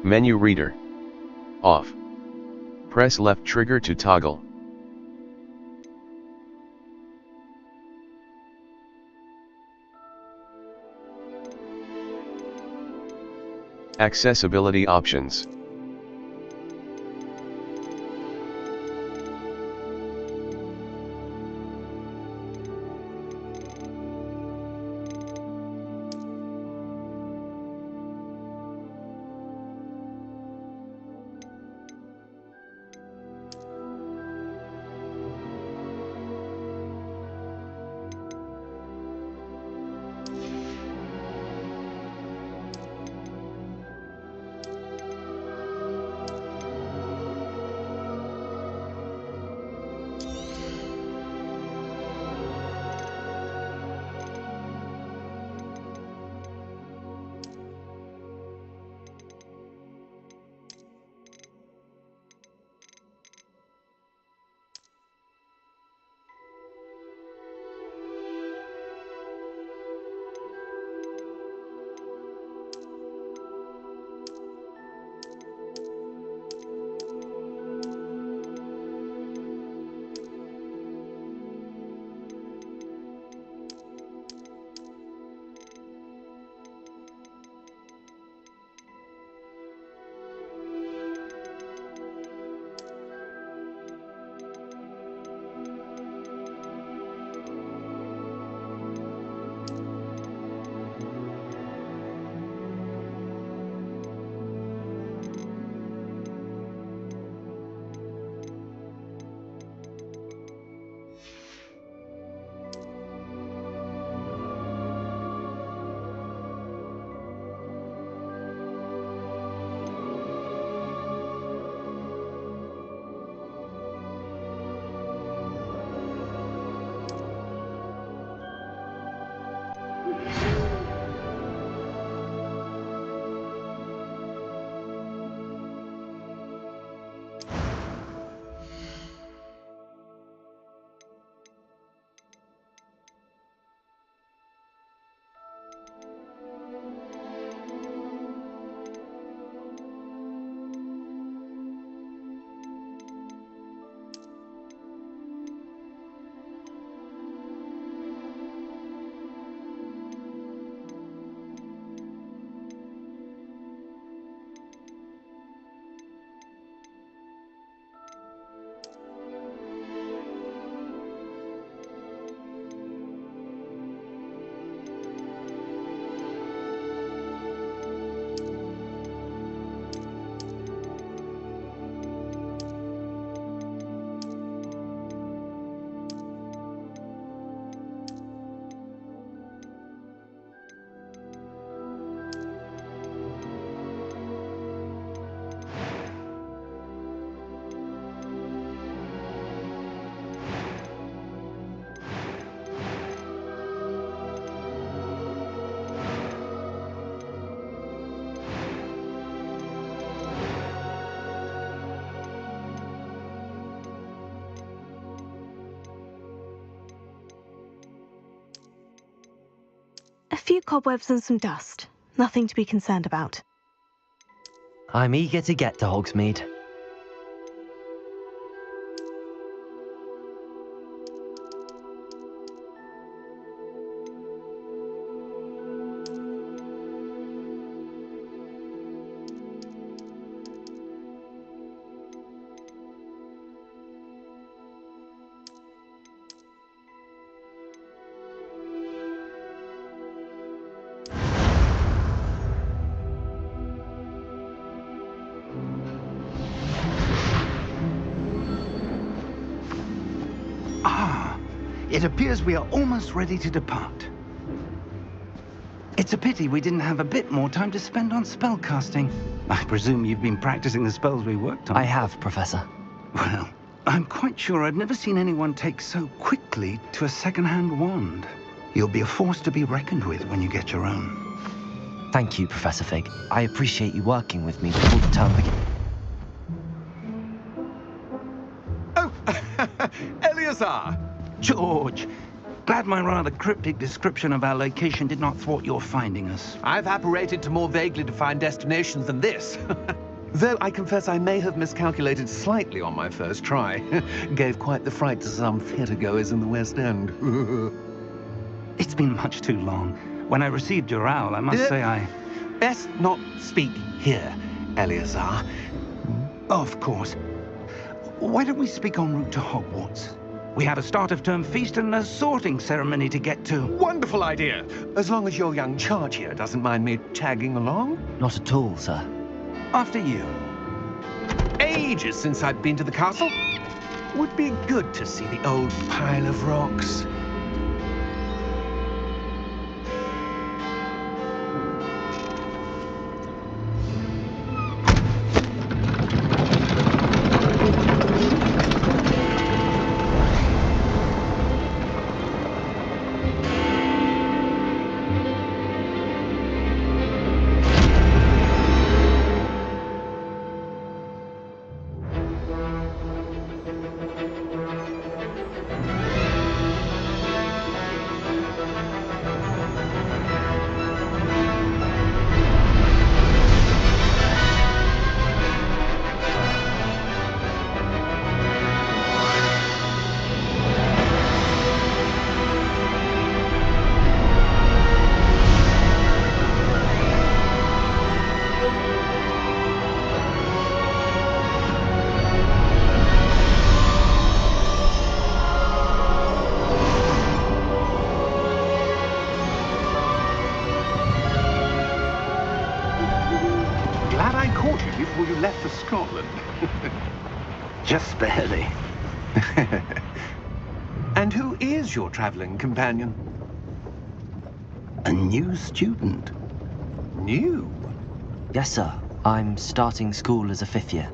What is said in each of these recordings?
Menu reader. Off. Press left trigger to toggle. Accessibility options. A few cobwebs and some dust. Nothing to be concerned about. I'm eager to get to Hogsmeade. It appears we are almost ready to depart. It's a pity we didn't have a bit more time to spend on spellcasting. I presume you've been practicing the spells we worked on. I have, Professor. Well, I'm quite sure I've never seen anyone take so quickly to a second-hand wand. You'll be a force to be reckoned with when you get your own. Thank you, Professor Figg. I appreciate you working with me before the term begins. Oh, Eleazar! George, Glad my rather cryptic description of our location did not thwart your finding us. I've apparated to more vaguely defined destinations than this. Though I confess I may have miscalculated slightly on my first try. Gave quite the fright to some theatre-goers in the West End. It's been much too long. When I received your owl, I must say I... Best not speak here, Eleazar. Of course. Why don't we speak en route to Hogwarts? We have a start-of-term feast and a sorting ceremony to get to. Wonderful idea! As long as your young charge here doesn't mind me tagging along. Not at all, sir. After you. Ages since I've been to the castle. Would be good to see the old pile of rocks. Before you left for Scotland. Just barely. And who is your traveling companion? A new student. New? Yes, sir. I'm starting school as a 5th year.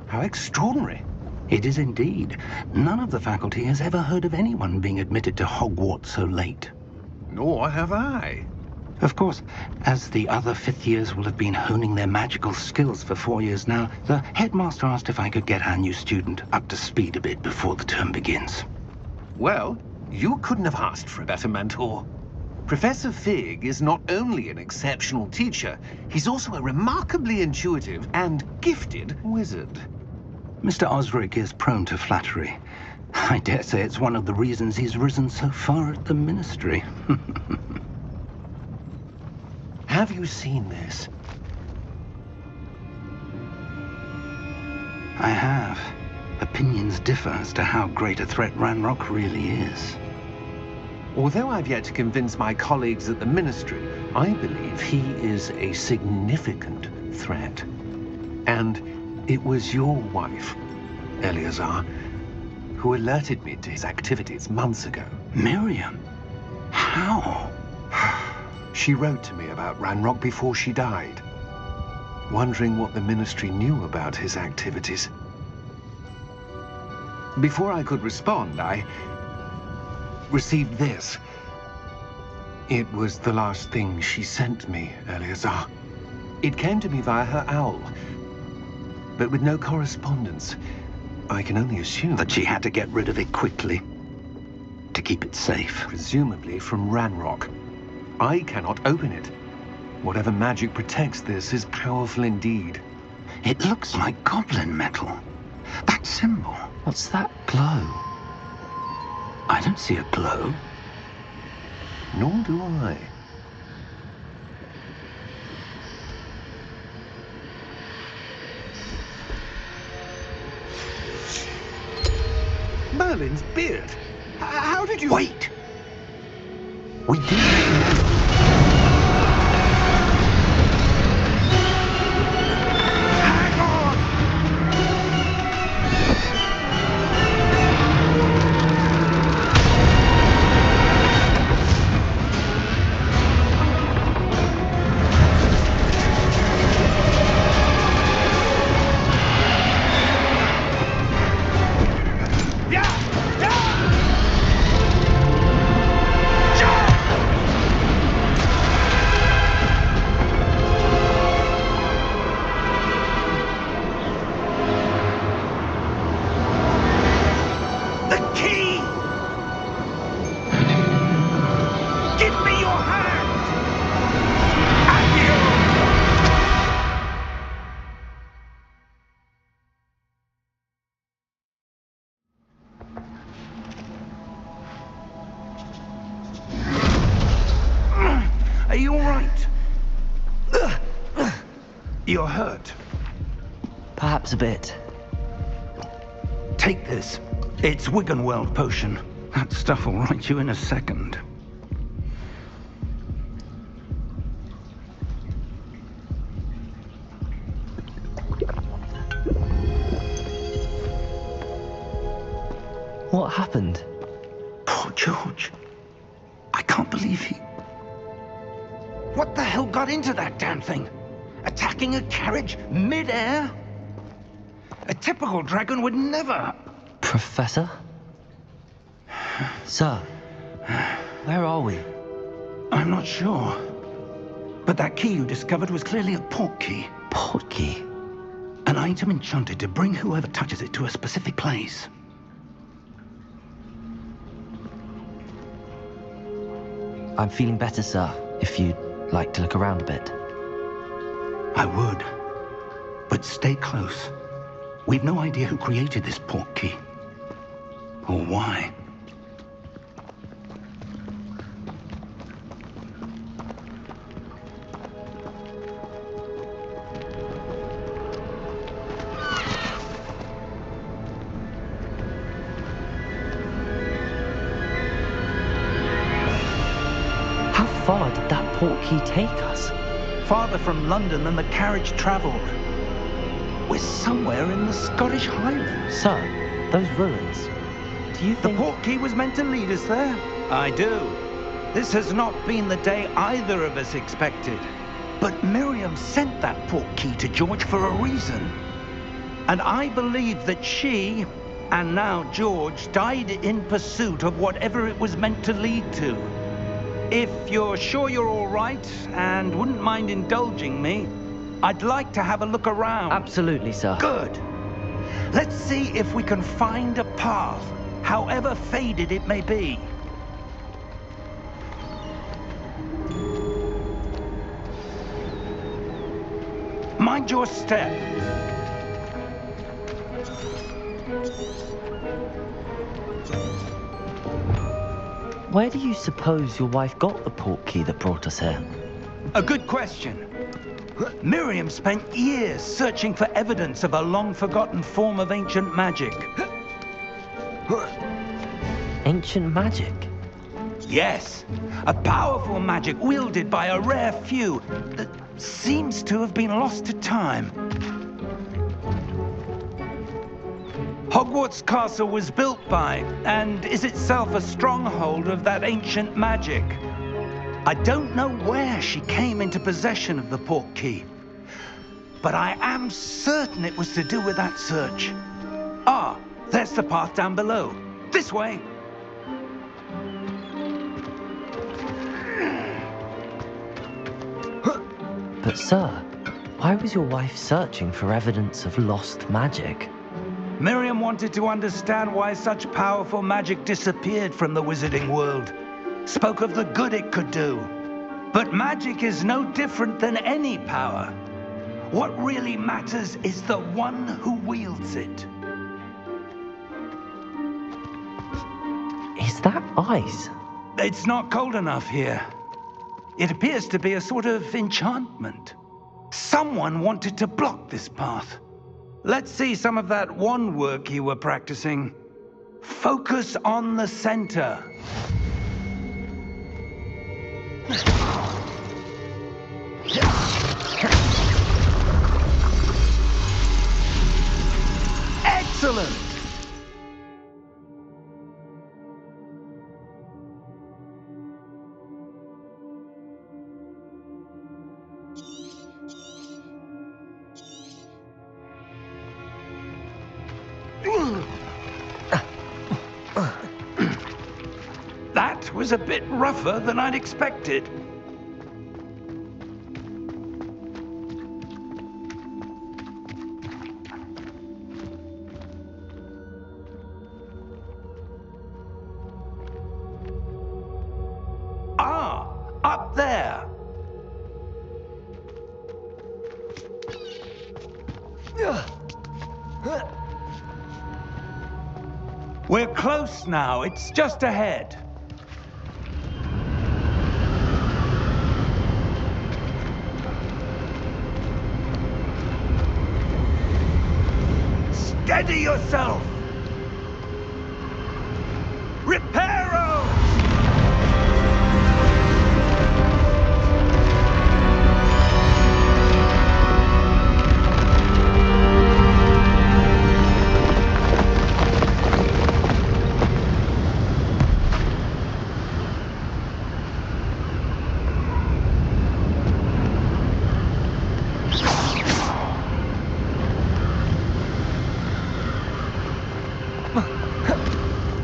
How extraordinary. It is indeed. None of the faculty has ever heard of anyone being admitted to Hogwarts so late. Nor have I. Of course, as the other 5th years will have been honing their magical skills for 4 years now, the headmaster asked if I could get our new student up to speed a bit before the term begins. Well, you couldn't have asked for a better mentor. Professor Figg is not only an exceptional teacher, he's also a remarkably intuitive and gifted wizard. Mr. Osric is prone to flattery. I dare say it's one of the reasons he's risen so far at the ministry. Have you seen this? I have. Opinions differ as to how great a threat Ranrock really is. Although I've yet to convince my colleagues at the ministry, I believe he is a significant threat. And it was your wife, Eleazar, who alerted me to his activities months ago. Miriam? How? She wrote to me about Ranrock before she died, wondering what the ministry knew about his activities. Before I could respond, I received this. It was the last thing she sent me, Eleazar. It came to me via her owl, but with no correspondence. I can only assume that she had to get rid of it quickly, to keep it safe. Presumably from Ranrock. I cannot open it. Whatever magic protects this is powerful indeed. It looks like goblin metal. That symbol. What's that glow? I don't see a glow. Nor do I. Merlin's beard. How did you... Wait! We did know. Hang on! You're hurt. Perhaps a bit. Take this. It's Wiggenweld potion. That stuff will right you in a second. What happened? Poor George. I can't believe he... What the hell got into that damn thing? Attacking a carriage mid-air? A typical dragon would never... Professor? Sir, where are we? I'm not sure. But that key you discovered was clearly a port key. Port key? An item enchanted to bring whoever touches it to a specific place. I'm feeling better, sir, if you'd like to look around a bit. I would. But stay close. We've no idea who created this port key. Or why. How far did that port key take us? Farther from London than the carriage traveled. We're somewhere in the Scottish Highlands. Sir, those ruins. Do you The think... port key was meant to lead us there? I do. This has not been the day either of us expected. But Miriam sent that port key to George for a reason. And I believe that she, and now George, died in pursuit of whatever it was meant to lead to. If you're sure you're all right and wouldn't mind indulging me, I'd like to have a look around. Absolutely, sir. Good. Let's see if we can find a path, however faded it may be. Mind your step. Where do you suppose your wife got the port key that brought us here? A good question. Miriam spent years searching for evidence of a long-forgotten form of ancient magic. Ancient magic? Yes, a powerful magic wielded by a rare few that seems to have been lost to time. Hogwarts Castle was built by, and is itself a stronghold of that ancient magic. I don't know where she came into possession of the port key, but I am certain it was to do with that search. Ah, there's the path down below. This way. But sir, why was your wife searching for evidence of lost magic? Miriam wanted to understand why such powerful magic disappeared from the wizarding world. Spoke of the good it could do. But magic is no different than any power. What really matters is the one who wields it. Is that ice? It's not cold enough here. It appears to be a sort of enchantment. Someone wanted to block this path. Let's see some of that wand work you were practicing. Focus on the center. Excellent! That was a bit rougher than I'd expected. Ah, up there. We're close now. It's just ahead. Steady yourself! Reparo!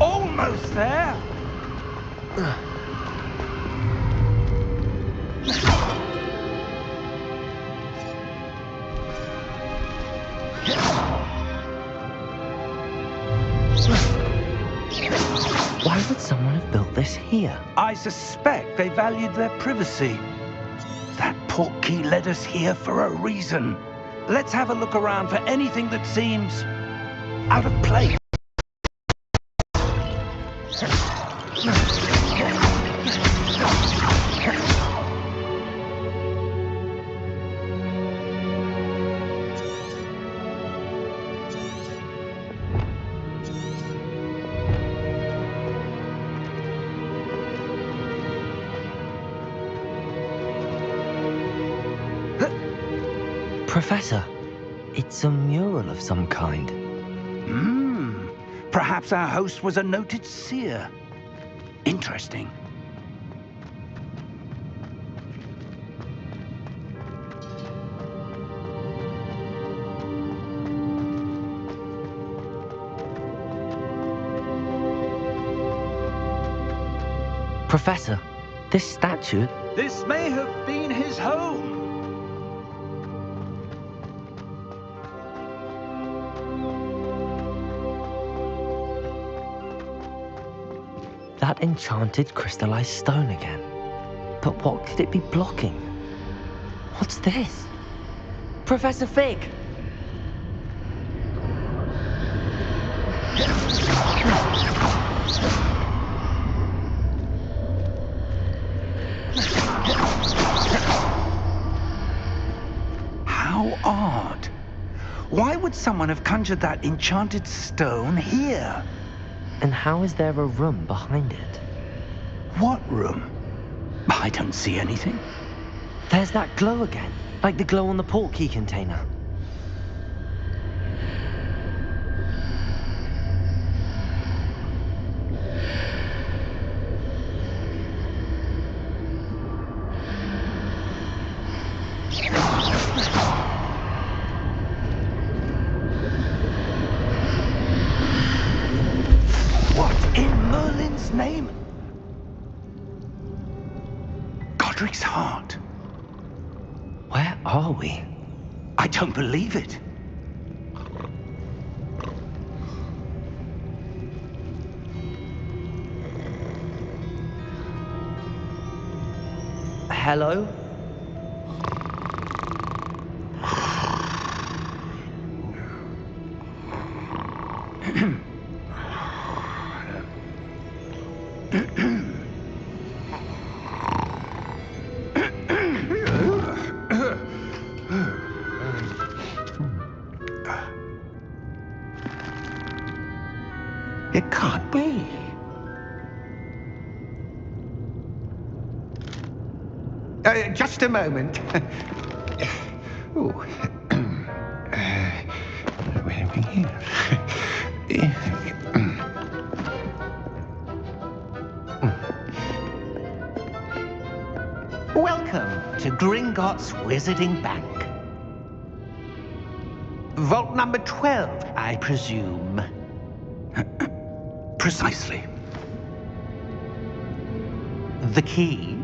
Almost there! Why would someone have built this here? I suspect they valued their privacy. That portkey led us here for a reason. Let's have a look around for anything that seems out of place. Professor, it's a mural of some kind. Perhaps our host was a noted seer. Interesting. Professor, this statue... This may have been his home. That enchanted crystallized stone again. But what could it be blocking? What's this? Professor Figg! How odd. Why would someone have conjured that enchanted stone here? And how is there a room behind it? What room? I don't see anything. There's that glow again, like the glow on the portkey container. What in Merlin's name? Godric's heart. Where are we? I don't believe it. Hello? It can't be. Just a moment. Oh. Where are we here? Welcome to Gringotts Wizarding Bank. Vault number 12, I presume. Precisely. The key?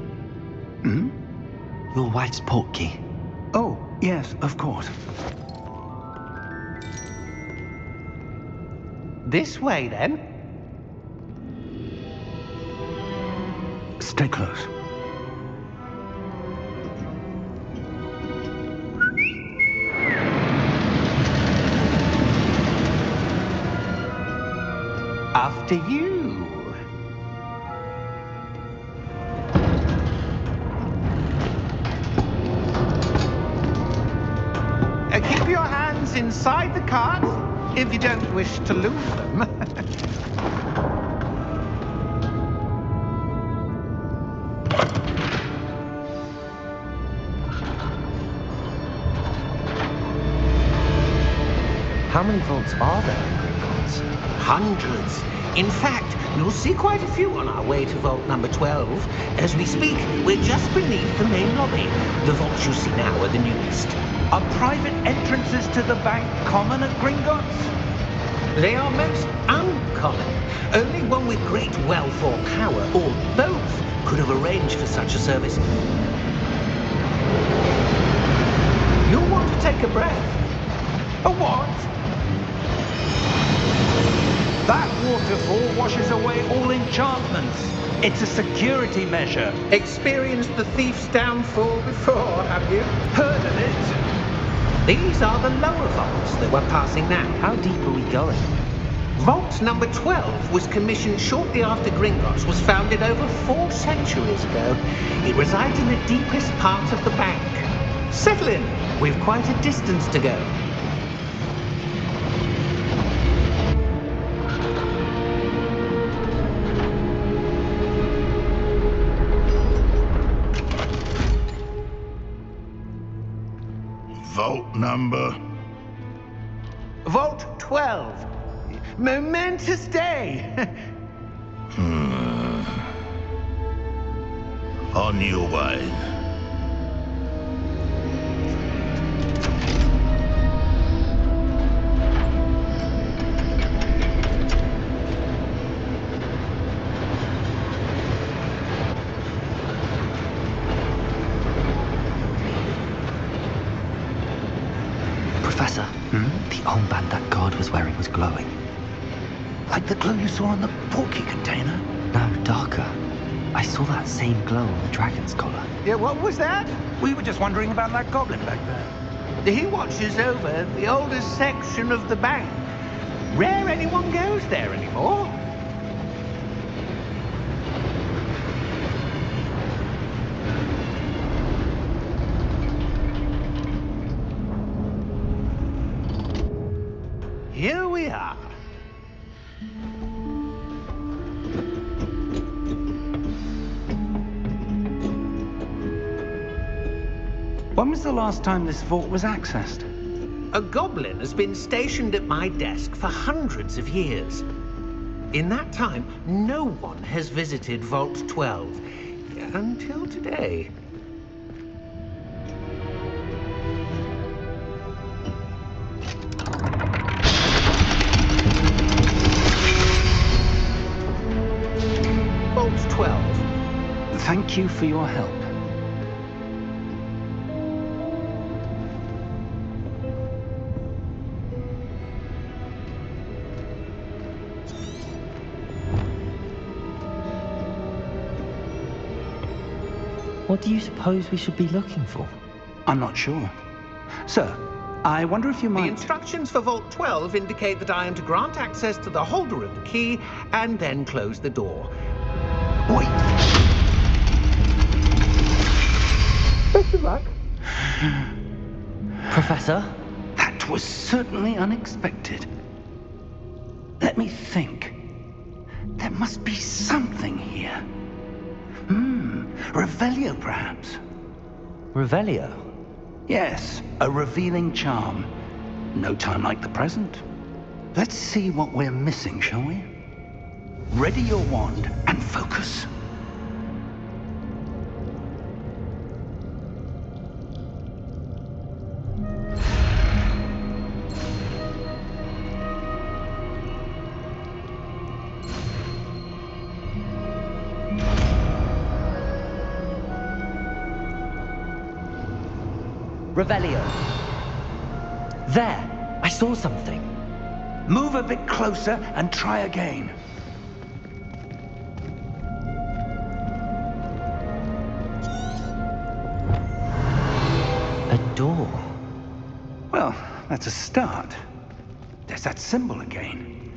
Your wife's portkey. Oh, yes, of course. This way, then. Stay close. After you. Keep your hands inside the cart. if you don't wish to lose them. How many vaults are there in Gringotts? Hundreds. In fact, you'll see quite a few on our way to vault number 12. As we speak, we're just beneath the main lobby. The vaults you see now are the newest. Are private entrances to the bank common at Gringotts? They are most uncommon. Only one with great wealth or power, or both, could have arranged for such a service. You'll want to take a breath. A what? That waterfall washes away all enchantments. It's a security measure. Experienced the thief's downfall before, have you? Heard of it? These are the lower vaults that we're passing now. How deep are we going? Vault number 12 was commissioned shortly after Gringotts was founded over 4 centuries ago. It resides in the deepest part of the bank. Settle in. We've quite a distance to go. Vault number? Vault 12. Momentous day. On your way. Professor, the armband that guard was wearing was glowing. Like the glow you saw on the porky container? No, darker. I saw that same glow on the dragon's collar. Yeah, what was that? We were just wondering about that goblin back there. He watches over the oldest section of the bank. Rare anyone goes there anymore. Here we are. When was the last time this vault was accessed? A goblin has been stationed at my desk for hundreds of years. In that time, no one has visited Vault 12. Until today. Vault 12. Thank you for your help. What do you suppose we should be looking for? I'm not sure. Sir, I wonder if you The might... instructions for Vault 12 indicate that I am to grant access to the holder of the key and then close the door. Wait! Best of luck. Professor? That was certainly unexpected. Let me think. There must be something here. Revelio, perhaps? Revelio? Yes, a revealing charm. No time like the present. Let's see what we're missing, shall we? Ready your wand and focus. Revelio. There! I saw something. Move a bit closer and try again. A door. Well, that's a start. There's that symbol again.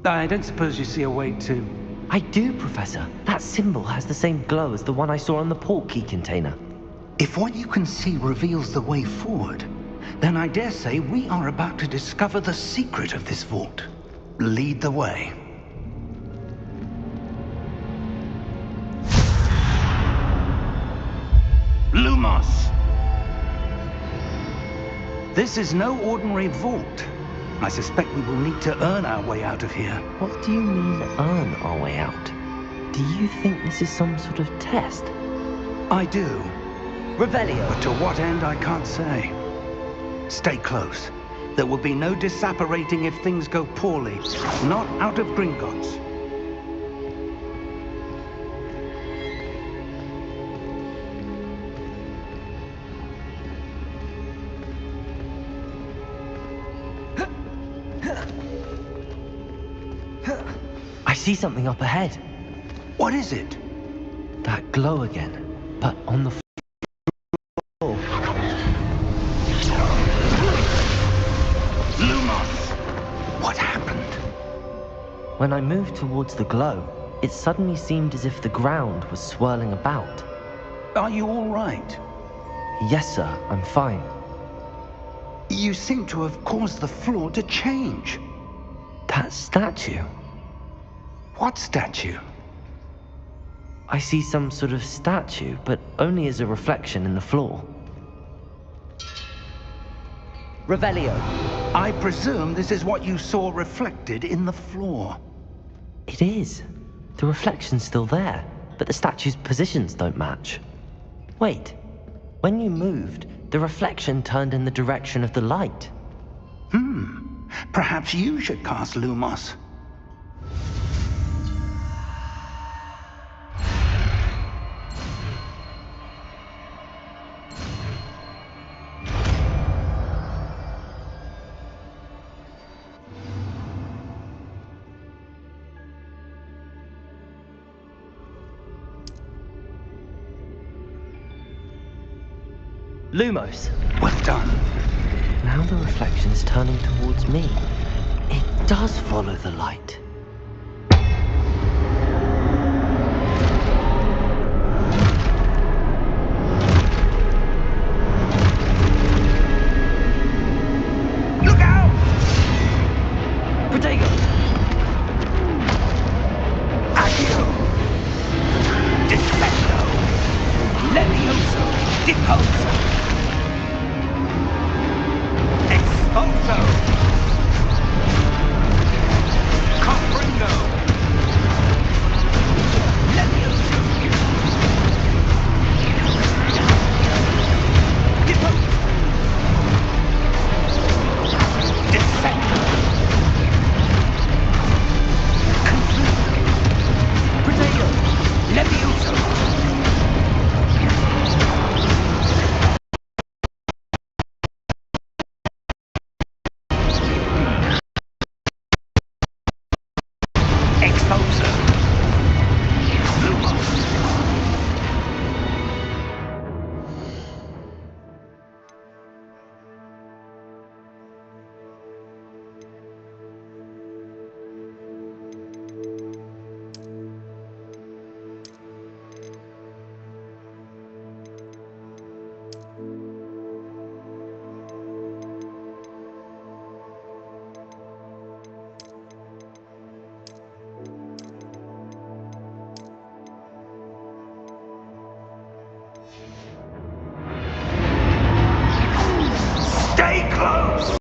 I don't suppose you see a way to... I do, Professor. That symbol has the same glow as the one I saw on the port key container. If what you can see reveals the way forward, Then I dare say we are about to discover the secret of this vault. Lead the way. Lumos! This is no ordinary vault. I suspect we will need to earn our way out of here. What do you mean, earn our way out? Do you think this is some sort of test? I do. Revelio! But to what end, I can't say. Stay close. There will be no disapparating if things go poorly. Not out of Gringotts. I see something up ahead. What is it? That glow again, but on the floor. Lumos! What happened? When I moved towards the glow, it suddenly seemed as if the ground was swirling about. Are you all right? Yes, sir, I'm fine. You seem to have caused the floor to change. That statue. What statue? I see some sort of statue, but only as a reflection in the floor. Revelio. I presume this is what you saw reflected in the floor. It is. The reflection's still there, but the statue's positions don't match. Wait. When you moved, the reflection turned in the direction of the light. Perhaps you should cast Lumos. Lumos. Well done. Now the reflection's turning towards me. It does follow the light. Look out! Protagonist! Accio! Defecto! Levioso! Deposo! Expulso! Confringo! Levioso! Deposo! Defecto! Protego! Levioso! Expulso! Lumos! Stay close!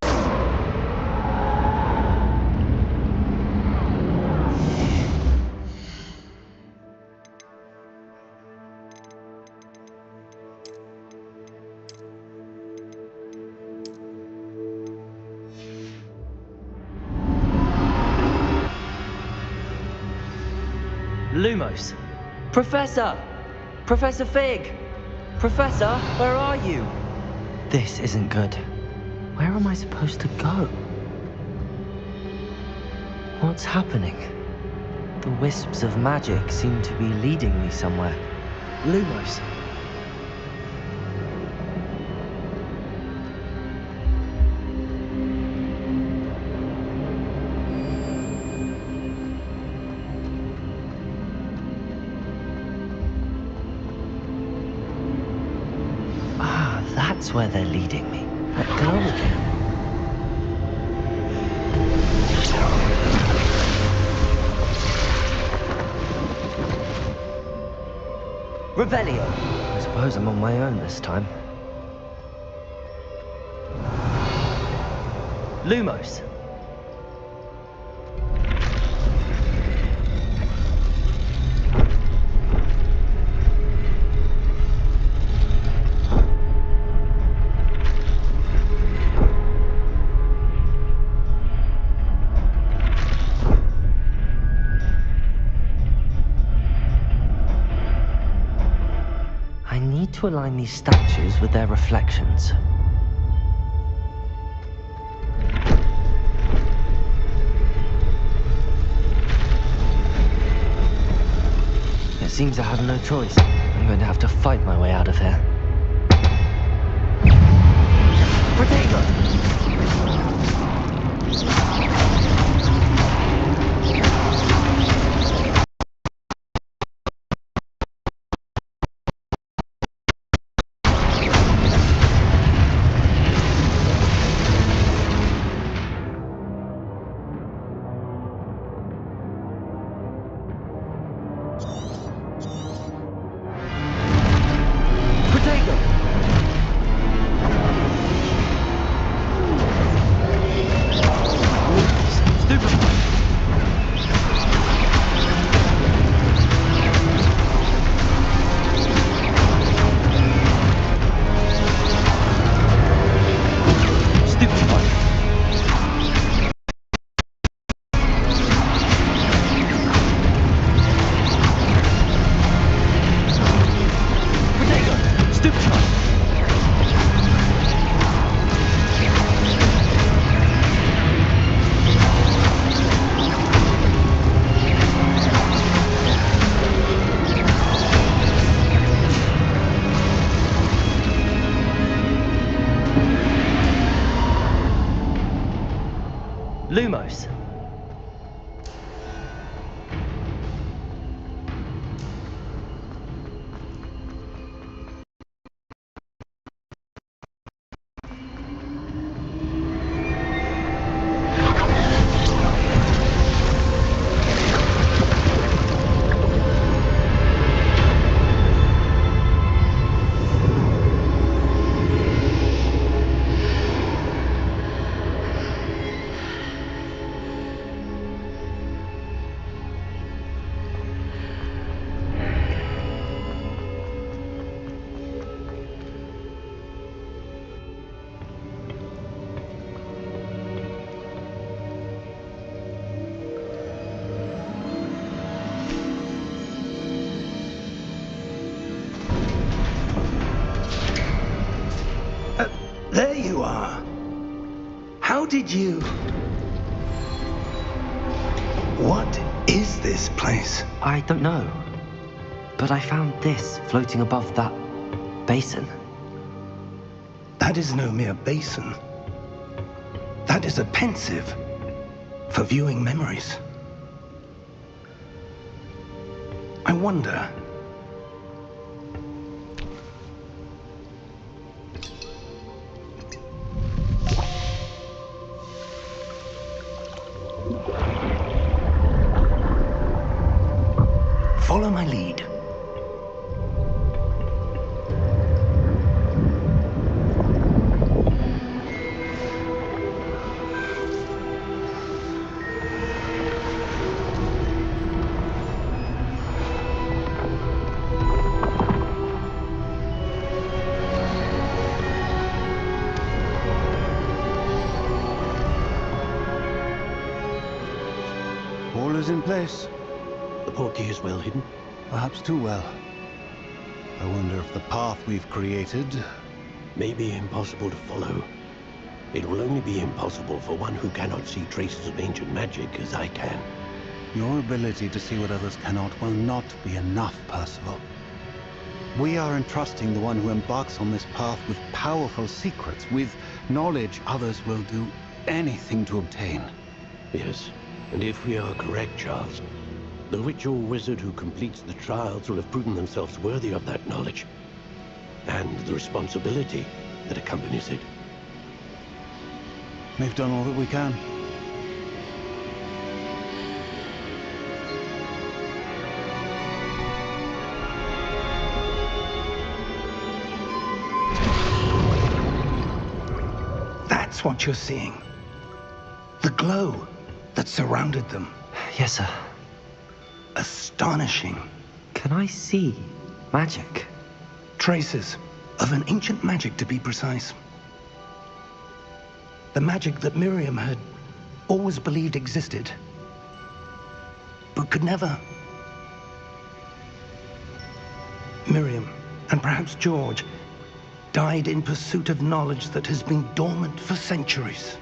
Lumos. Professor! Professor Figg! Professor, where are you? This isn't good. Where am I supposed to go? What's happening? The wisps of magic seem to be leading me somewhere. Lumos. Ah, that's where they're leading me. That glow again. Revelio. I suppose I'm on my own this time. Lumos. I need to align these statues with their reflections. It seems I have no choice. I'm going to have to fight my way out of here. Protagonist! Lumos. There you are. How did you... What is this place? I don't know. But I found this floating above that basin. That is no mere basin. That is a pensive for viewing memories. I wonder... Follow my lead. All is in place. The portkey is well hidden. Perhaps too well. I wonder if the path we've created... May be impossible to follow. It will only be impossible for one who cannot see traces of ancient magic as I can. Your ability to see what others cannot will not be enough, Percival. We are entrusting the one who embarks on this path with powerful secrets, with knowledge others will do anything to obtain. Yes, and if we are correct, Charles, the ritual wizard who completes the trials will have proven themselves worthy of that knowledge, and the responsibility that accompanies it. We've done all that we can. That's what you're seeing. The glow that surrounded them. Yes, sir. Astonishing. Can I see magic? Traces of an ancient magic, to be precise. The magic that Miriam had always believed existed, but could never. Miriam, and perhaps George, died in pursuit of knowledge that has been dormant for centuries.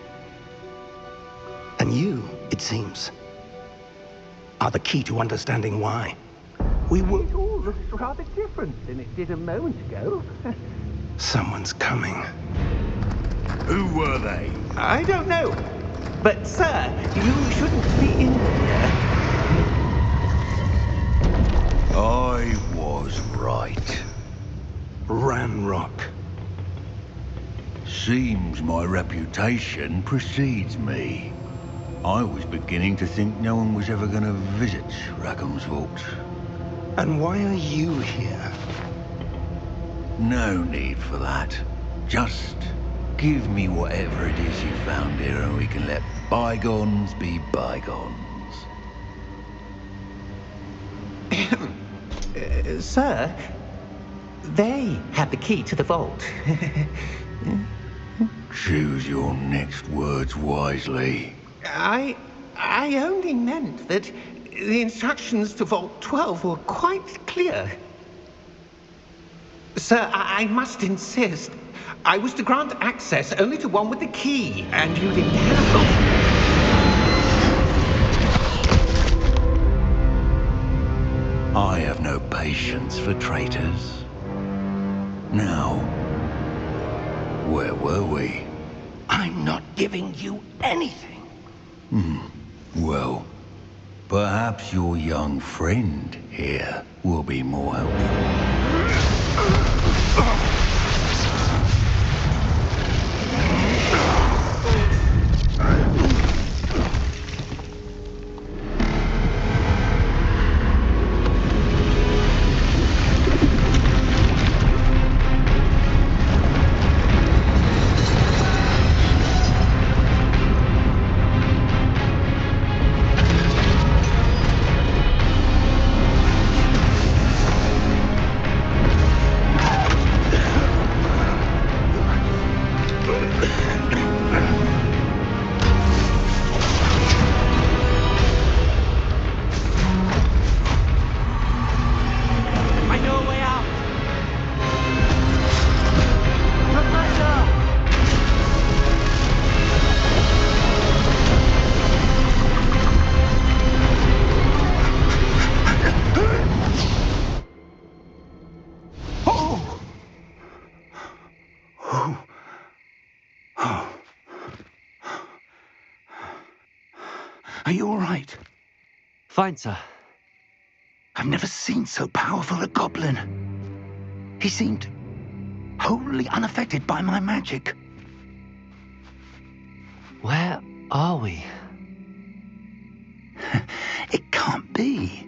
And you, it seems, are the key to understanding why. We were... It all looks rather different than it did a moment ago. Someone's coming. Who were they? I don't know. But, sir, you shouldn't be in here. I was right. Ranrock. Seems my reputation precedes me. I was beginning to think no one was ever going to visit Rackham's Vault. And why are you here? No need for that. Just give me whatever it is you found here and we can let bygones be bygones. Sir, they had the key to the vault. Choose your next words wisely. I only meant that the instructions to Vault 12 were quite clear. Sir, I must insist. I was to grant access only to one with the key, and you didn't have I have no patience for traitors. Now, where were we? I'm not giving you anything. Well, perhaps your young friend here will be more helpful. Are you all right? Fine, sir. I've never seen so powerful a goblin. He seemed wholly unaffected by my magic. Where are we? It can't be.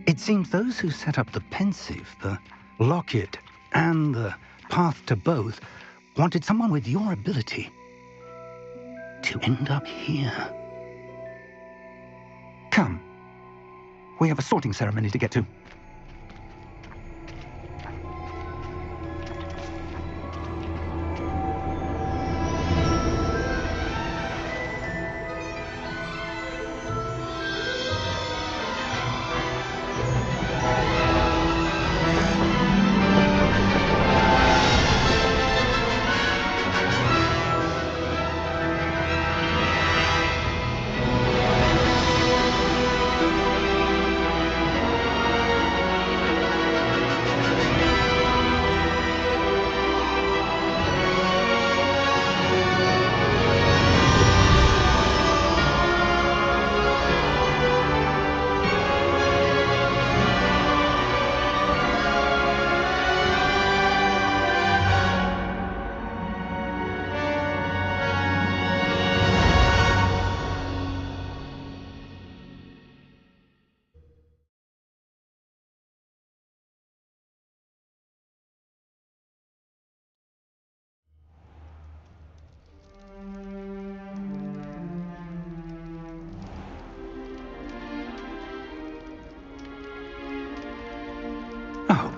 It seems those who set up the pensive, the locket, and the path to both wanted someone with your ability to end up here. Come. We have a sorting ceremony to get to.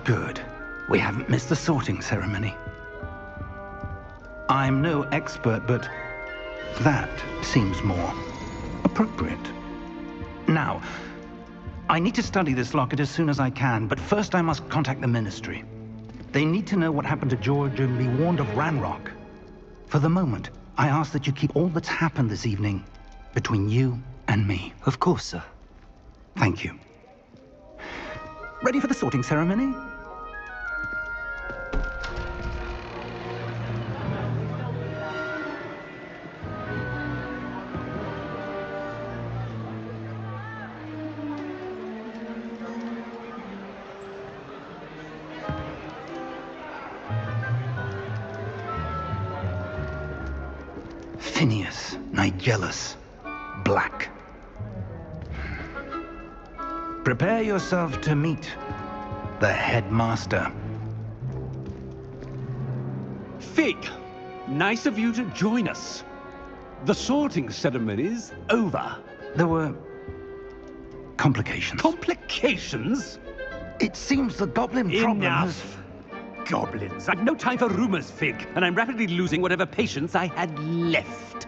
Good. We haven't missed the sorting ceremony. I'm no expert, but that seems more appropriate. Now, I need to study this locket as soon as I can, but first I must contact the Ministry. They need to know what happened to George and be warned of Ranrock. For the moment, I ask that you keep all that's happened this evening between you and me. Of course, sir. Thank you. Ready for the sorting ceremony? Phineas, Nigellus, Black. Prepare yourself to meet the headmaster. Figg, nice of you to join us. The sorting ceremony's over. There were complications. Complications? It seems the goblin problem has... Enough! Goblins. I've no time for rumors, Figg, and I'm rapidly losing whatever patience I had left.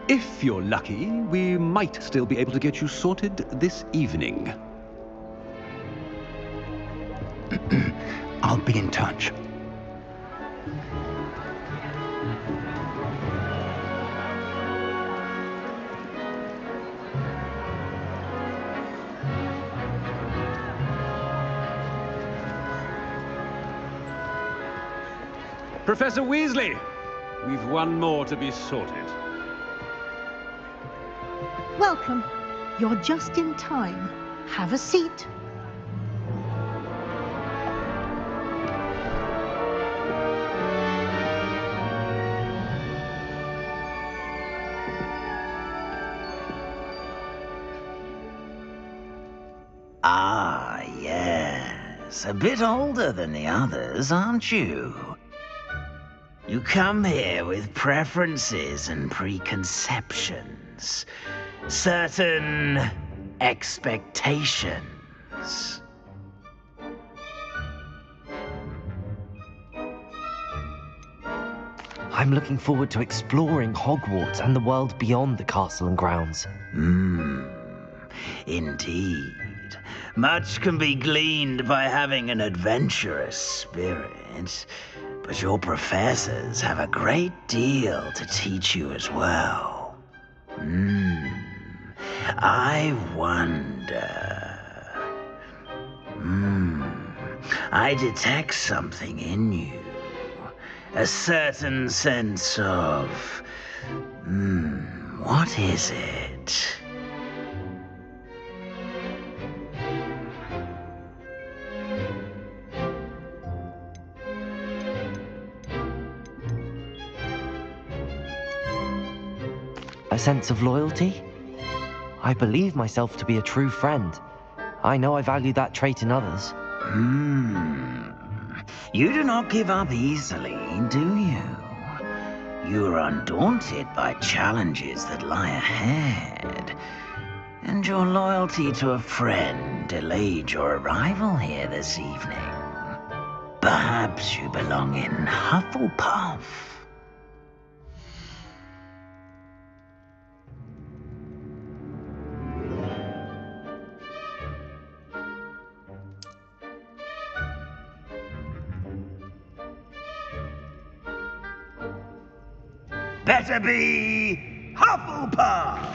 If you're lucky, we might still be able to get you sorted this evening. I'll be in touch. Professor Weasley, we've one more to be sorted. Welcome. You're just in time. Have a seat. Ah, yes. A bit older than the others, aren't you? You come here with preferences and preconceptions. Certain expectations. I'm looking forward to exploring Hogwarts and the world beyond the castle and grounds. Indeed. Much can be gleaned by having an adventurous spirit, but your professors have a great deal to teach you as well. I wonder... I detect something in you. A certain sense of... what is it? A sense of loyalty? I believe myself to be a true friend. I know I value that trait in others. You do not give up easily, do you? You are undaunted by challenges that lie ahead. And your loyalty to a friend delayed your arrival here this evening. Perhaps you belong in Hufflepuff. Better be Hufflepuff!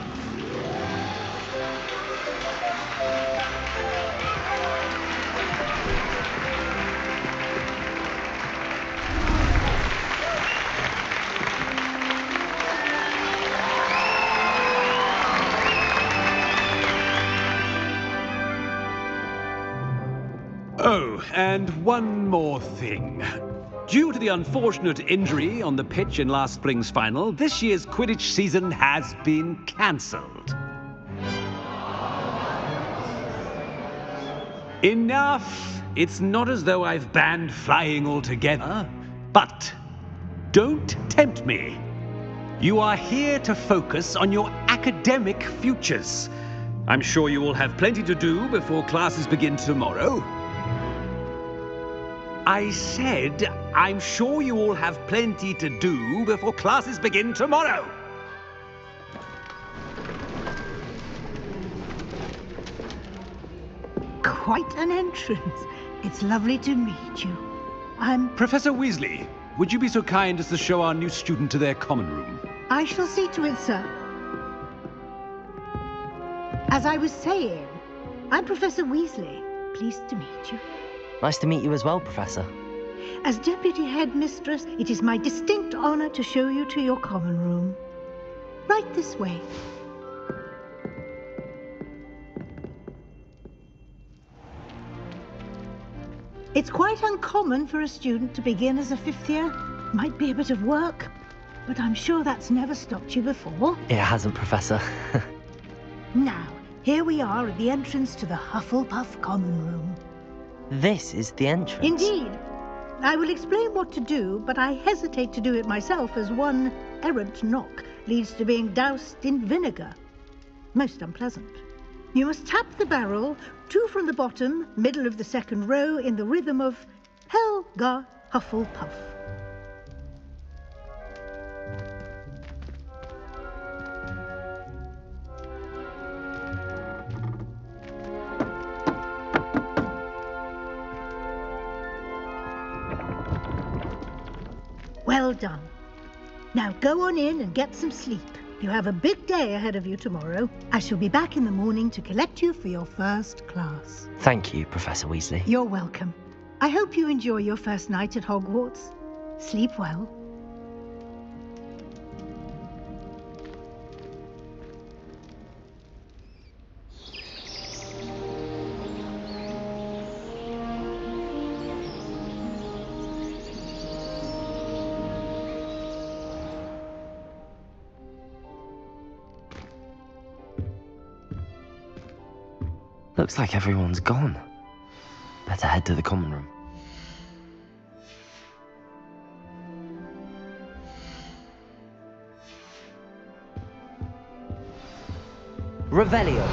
Oh, and one more thing. Due to the unfortunate injury on the pitch in last spring's final, this year's Quidditch season has been cancelled. Enough! It's not as though I've banned flying altogether, but don't tempt me. You are here to focus on your academic futures. I'm sure you will have plenty to do before classes begin tomorrow. I said, I'm sure you all have plenty to do before classes begin tomorrow. Quite an entrance. It's lovely to meet you. I'm... Professor Weasley, would you be so kind as to show our new student to their common room? I shall see to it, sir. As I was saying, I'm Professor Weasley. Pleased to meet you. Nice to meet you as well, Professor. As Deputy Headmistress, it is my distinct honor to show you to your common room. Right this way. It's quite uncommon for a student to begin as a 5th year. Might be a bit of work, but I'm sure that's never stopped you before. It hasn't, Professor. Now, here we are at the entrance to the Hufflepuff common room. This is the entrance? Indeed. I will explain what to do, but I hesitate to do it myself, as one errant knock leads to being doused in vinegar. Most unpleasant. You must tap the barrel, 2 from the bottom, middle of the 2nd row, in the rhythm of Helga Hufflepuff. Well done. Now go on in and get some sleep. You have a big day ahead of you tomorrow. I shall be back in the morning to collect you for your first class. Thank you, Professor Weasley. You're welcome. I hope you enjoy your first night at Hogwarts. Sleep well. Looks like everyone's gone. Better head to the common room. Revelio.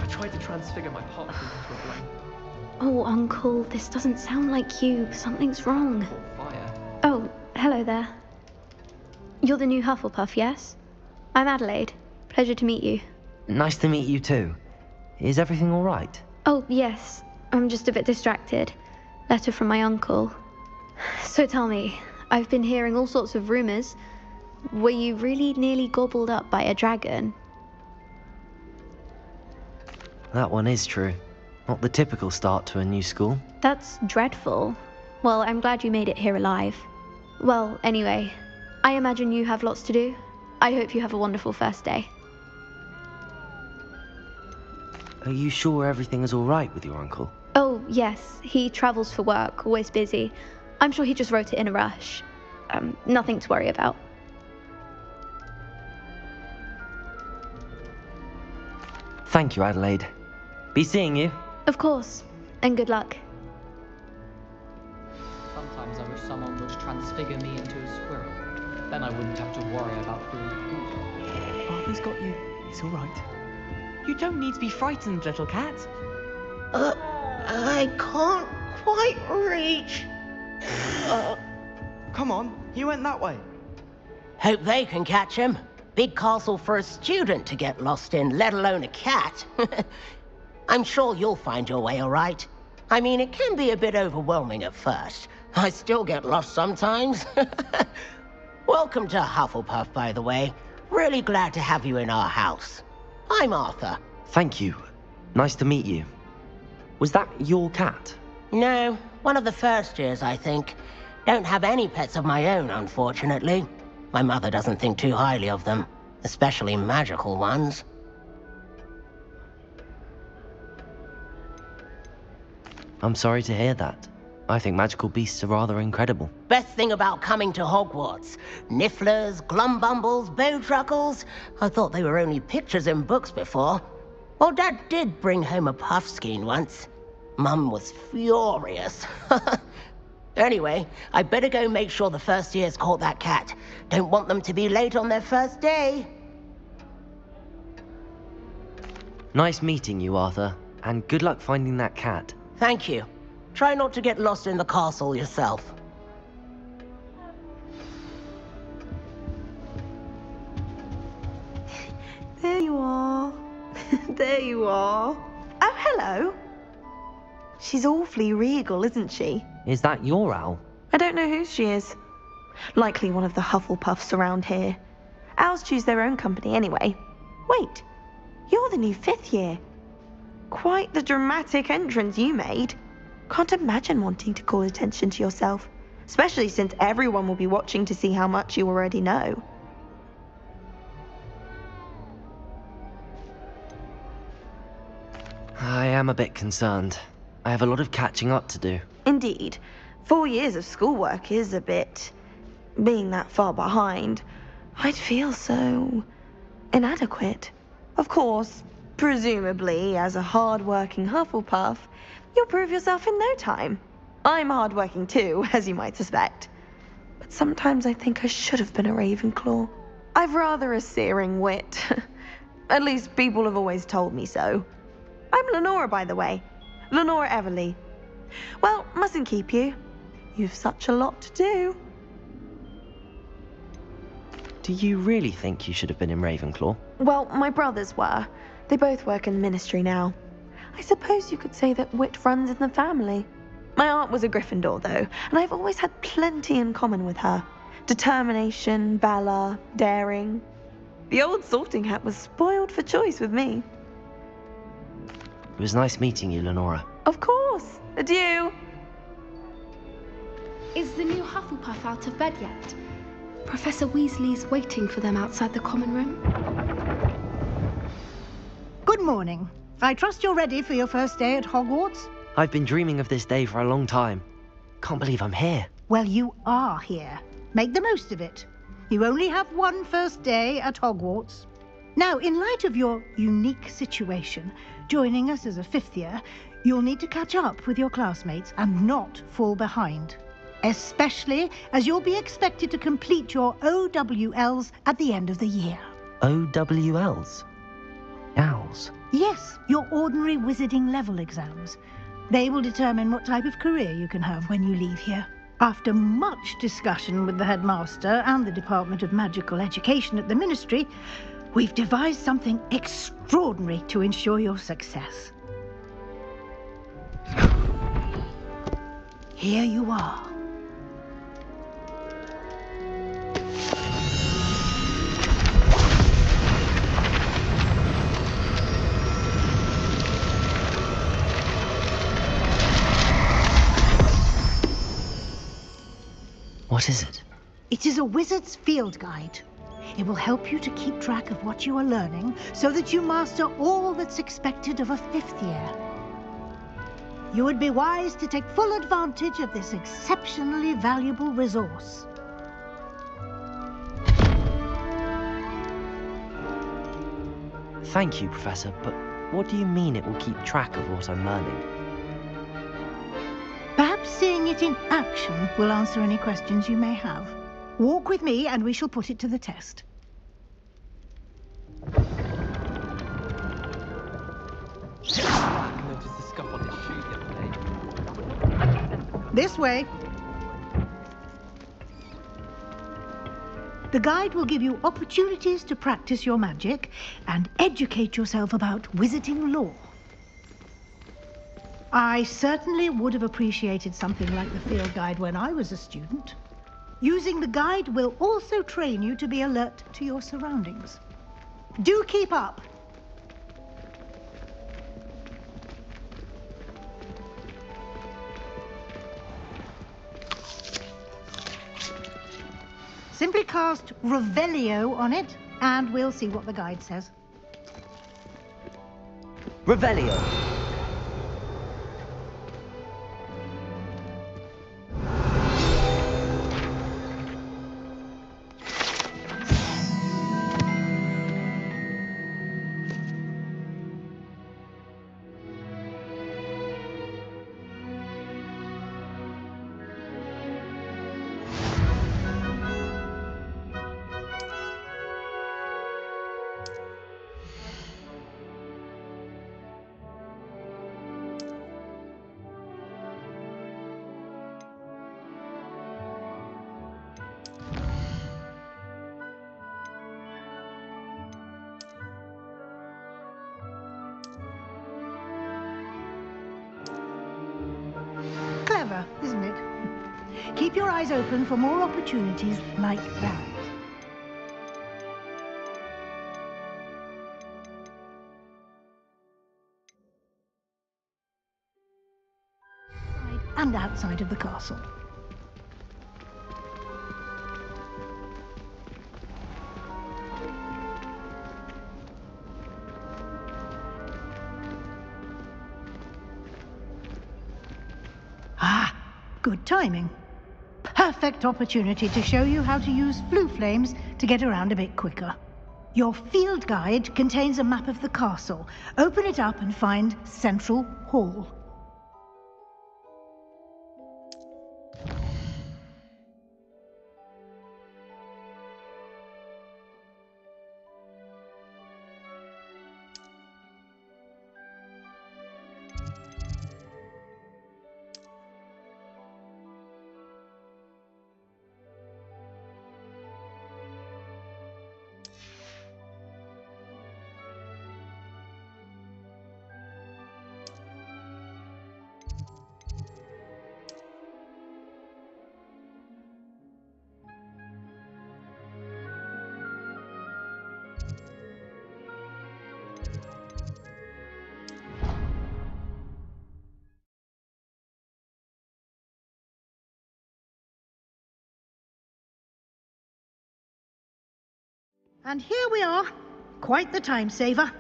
Tried to transfigure my partner into a blank. Oh, Uncle, this doesn't sound like you. Something's wrong. Fire. Oh, hello there. You're the new Hufflepuff, yes? I'm Adelaide. Pleasure to meet you. Nice to meet you too. Is everything all right? Oh, yes. I'm just a bit distracted. Letter from my uncle. So tell me, I've been hearing all sorts of rumors. Were you really nearly gobbled up by a dragon? That one is true. Not the typical start to a new school. That's dreadful. Well, I'm glad you made it here alive. Well, anyway, I imagine you have lots to do. I hope you have a wonderful first day. Are you sure everything is all right with your uncle? Oh, yes. He travels for work, always busy. I'm sure he just wrote it in a rush. Nothing to worry about. Thank you, Adelaide. Be seeing you. Of course. And good luck. Sometimes I wish someone would transfigure me into a squirrel. Then I wouldn't have to worry about food. Arthur's got you. It's all right. You don't need to be frightened, little cat. I can't quite reach. Come on, you went that way. Hope they can catch him. Big castle for a student to get lost in, let alone a cat. I'm sure you'll find your way all right. I mean, it can be a bit overwhelming at first. I still get lost sometimes. Welcome to Hufflepuff, by the way. Really glad to have you in our house. I'm Arthur. Thank you. Nice to meet you. Was that your cat? No, one of the first years, I think. Don't have any pets of my own, unfortunately. My mother doesn't think too highly of them, especially magical ones. I'm sorry to hear that. I think magical beasts are rather incredible. Best thing about coming to Hogwarts. Nifflers, glumbumbles, bowtruckles. I thought they were only pictures in books before. Well, Dad did bring home a puff skein once. Mum was furious. Anyway, I better go make sure the first years caught that cat. Don't want them to be late on their first day. Nice meeting you, Arthur. And good luck finding that cat. Thank you. Try not to get lost in the castle yourself. There you are. There you are. Oh, hello. She's awfully regal, isn't she? Is that your owl? I don't know who she is. Likely one of the Hufflepuffs around here. Owls choose their own company anyway. Wait, you're the new 5th year. Quite the dramatic entrance you made. Can't imagine wanting to call attention to yourself, especially since everyone will be watching to see how much you already know. I am a bit concerned. I have a lot of catching up to do. Indeed. 4 years of schoolwork is a bit... Being that far behind, I'd feel so... inadequate. Of course, presumably, as a hard-working Hufflepuff, you'll prove yourself in no time. I'm hard-working too, as you might suspect. But sometimes I think I should have been a Ravenclaw. I've rather a searing wit. At least people have always told me so. I'm Lenora, by the way. Lenora Everly. Well, mustn't keep you. You've such a lot to do. Do you really think you should have been in Ravenclaw? Well, my brothers were. They both work in the ministry now. I suppose you could say that wit runs in the family. My aunt was a Gryffindor, though, and I've always had plenty in common with her. Determination, valor, daring. The old sorting hat was spoiled for choice with me. It was nice meeting you, Lenora. Of course. Adieu. Is the new Hufflepuff out of bed yet? Professor Weasley's waiting for them outside the common room. Good morning. I trust you're ready for your first day at Hogwarts? I've been dreaming of this day for a long time. Can't believe I'm here. Well, you are here. Make the most of it. You only have one first day at Hogwarts. Now, in light of your unique situation, joining us as a 5th year, you'll need to catch up with your classmates and not fall behind. Especially as you'll be expected to complete your OWLs at the end of the year. OWLs? Owls? Yes, your ordinary wizarding level exams. They will determine what type of career you can have when you leave here. After much discussion with the headmaster and the Department of Magical Education at the Ministry, we've devised something extraordinary to ensure your success. Here you are. What is it? It is a wizard's field guide. It will help you to keep track of what you are learning so that you master all that's expected of a 5th year. You would be wise to take full advantage of this exceptionally valuable resource. Thank you, Professor, but what do you mean it will keep track of what I'm learning? Perhaps seeing it in action will answer any questions you may have. Walk with me and we shall put it to the test. I noticed the scuff on his shoe the other day. This way. The guide will give you opportunities to practice your magic and educate yourself about wizarding lore. I certainly would have appreciated something like the field guide when I was a student. Using the guide will also train you to be alert to your surroundings. Do keep up! Simply cast Revelio on it, and we'll see what the guide says. Revelio! Keep your eyes open for more opportunities like that. And outside of the castle. Ah, good timing. Perfect opportunity to show you how to use flue flames to get around a bit quicker. Your field guide contains a map of the castle. Open it up and find Central Hall. And here we are. Quite the time saver.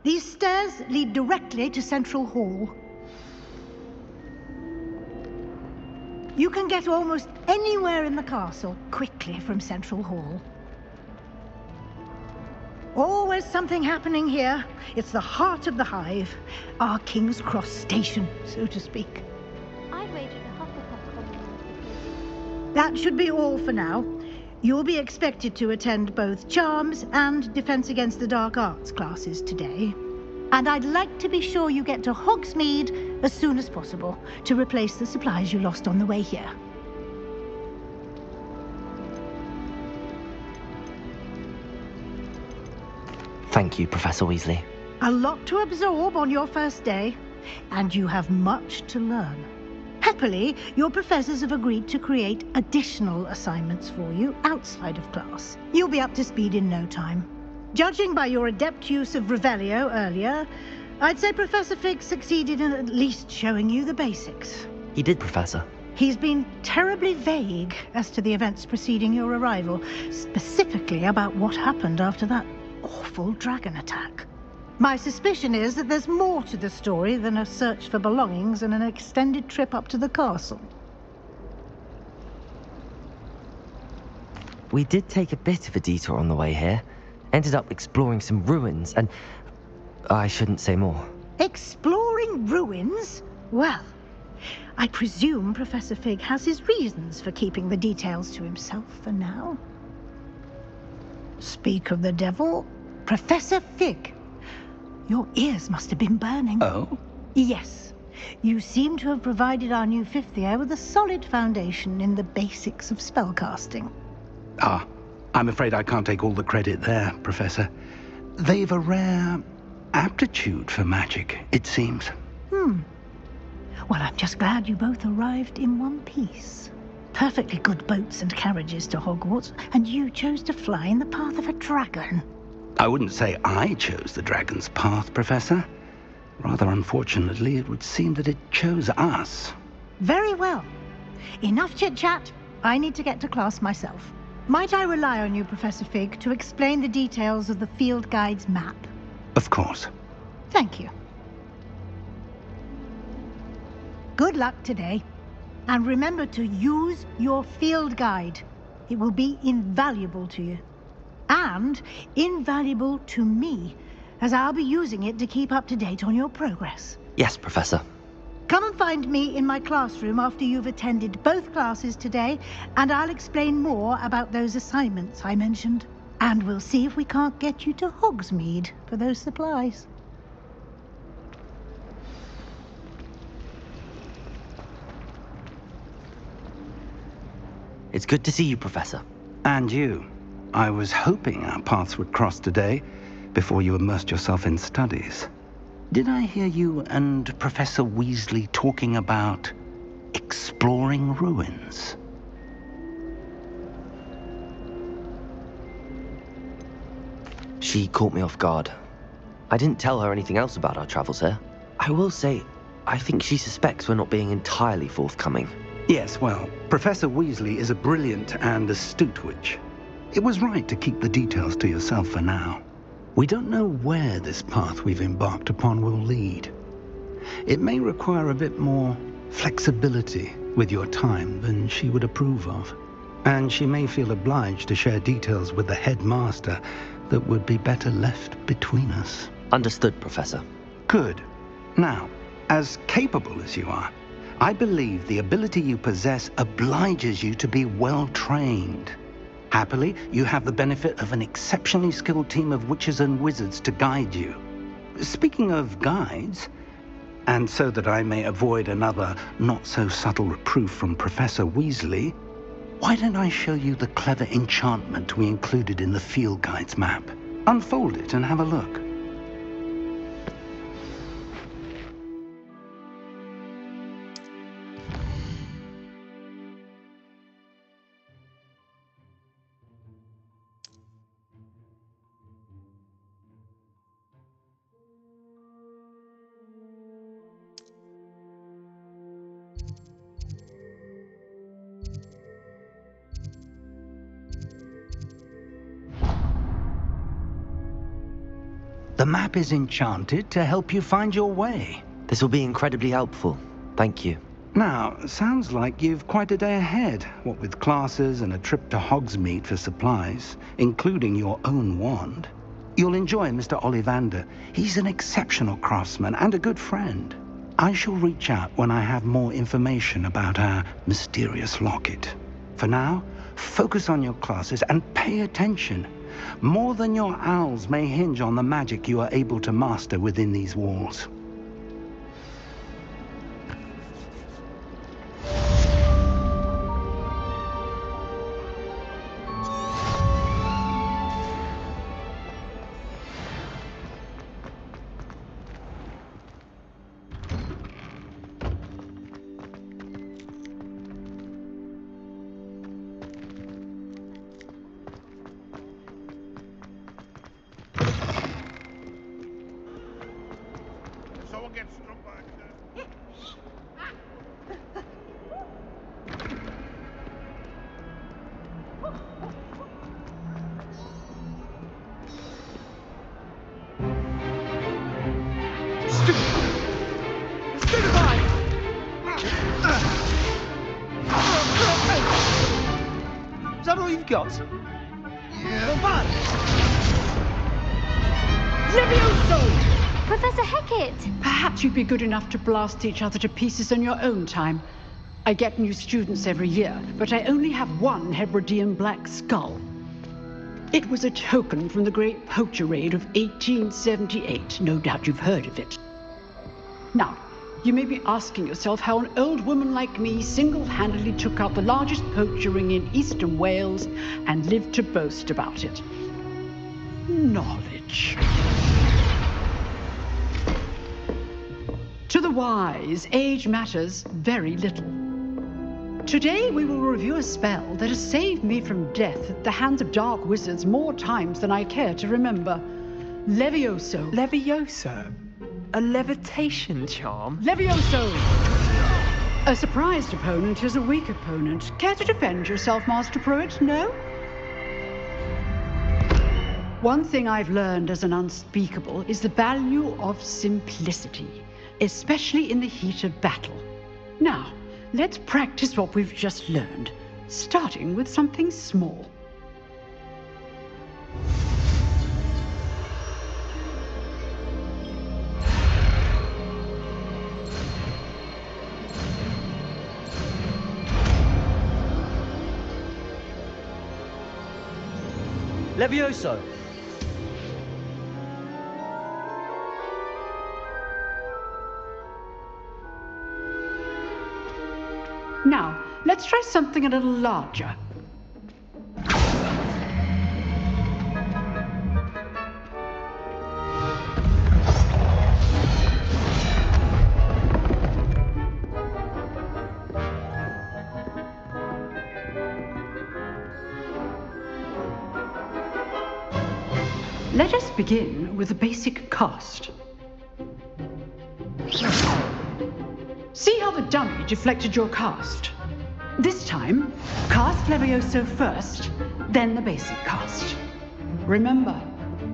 These stairs lead directly to Central Hall. You can get almost anywhere in the castle quickly from Central Hall. Always something happening here. It's the heart of the hive. Our King's Cross station, so to speak. I'd wager the Hufflepuff common. That should be all for now. You'll be expected to attend both Charms and Defense Against the Dark Arts classes today. And I'd like to be sure you get to Hogsmeade as soon as possible to replace the supplies you lost on the way here. Thank you, Professor Weasley. A lot to absorb on your first day, and you have much to learn. Happily, your professors have agreed to create additional assignments for you outside of class. You'll be up to speed in no time. Judging by your adept use of revelio earlier, I'd say Professor Figg succeeded in at least showing you the basics. He did, Professor. He's been terribly vague as to the events preceding your arrival, specifically about what happened after that awful dragon attack. My suspicion is that there's more to the story than a search for belongings and an extended trip up to the castle. We did take a bit of a detour on the way here. Ended up exploring some ruins and... I shouldn't say more. Exploring ruins? Well, I presume Professor Figg has his reasons for keeping the details to himself for now. Speak of the devil, Professor Figg. Your ears must have been burning. Oh? Yes. You seem to have provided our new fifth year with a solid foundation in the basics of spellcasting. Ah, I'm afraid I can't take all the credit there, Professor. They've a rare aptitude for magic, it seems. Well, I'm just glad you both arrived in one piece. Perfectly good boats and carriages to Hogwarts, and you chose to fly in the path of a dragon. I wouldn't say I chose the dragon's path, Professor. Rather unfortunately, it would seem that it chose us. Very well. Enough chit-chat. I need to get to class myself. Might I rely on you, Professor Figg, to explain the details of the field guide's map? Of course. Thank you. Good luck today. And remember to use your field guide. It will be invaluable to you. And invaluable to me, as I'll be using it to keep up to date on your progress. Yes, Professor. Come and find me in my classroom after you've attended both classes today, and I'll explain more about those assignments I mentioned. And we'll see if we can't get you to Hogsmeade for those supplies. It's good to see you, Professor. And you. I was hoping our paths would cross today, before you immersed yourself in studies. Did I hear you and Professor Weasley talking about exploring ruins? She caught me off guard. I didn't tell her anything else about our travels here. I will say, I think she suspects we're not being entirely forthcoming. Yes, well, Professor Weasley is a brilliant and astute witch. It was right to keep the details to yourself for now. We don't know where this path we've embarked upon will lead. It may require a bit more flexibility with your time than she would approve of. And she may feel obliged to share details with the headmaster that would be better left between us. Understood, Professor. Good. Now, as capable as you are, I believe the ability you possess obliges you to be well trained. Happily, you have the benefit of an exceptionally skilled team of witches and wizards to guide you. Speaking of guides, and so that I may avoid another not-so-subtle reproof from Professor Weasley, why don't I show you the clever enchantment we included in the field guide's map? Unfold it and have a look. The map is enchanted to help you find your way. This will be incredibly helpful. Thank you. Now, sounds like you've quite a day ahead, what with classes and a trip to Hogsmeade for supplies, including your own wand. You'll enjoy Mr. Ollivander. He's an exceptional craftsman and a good friend. I shall reach out when I have more information about our mysterious locket. For now, focus on your classes and pay attention. More than your owls may hinge on the magic you are able to master within these walls. Is that all you've got? Yeah. Levioso! Professor Hickey! Perhaps you'd be good enough to blast each other to pieces on your own time. I get new students every year, but I only have one Hebridean black skull. It was a token from the Great Poacher Raid of 1878. No doubt you've heard of it. Now, you may be asking yourself how an old woman like me single-handedly took out the largest poacher ring in eastern Wales and lived to boast about it. Knowledge. To the wise, age matters very little. Today we will review a spell that has saved me from death at the hands of dark wizards more times than I care to remember. Levioso. Levioso? A levitation charm? Levioso! A surprised opponent is a weak opponent. Care to defend yourself, Master Pruitt? No? One thing I've learned as an unspeakable is the value of simplicity, especially in the heat of battle. Now, let's practice what we've just learned, starting with something small. Levioso! Now, let's try something a little larger. Let Let us begin with the basic cast. See how the dummy deflected your cast? This time, cast Levioso first, then the basic cast. Remember,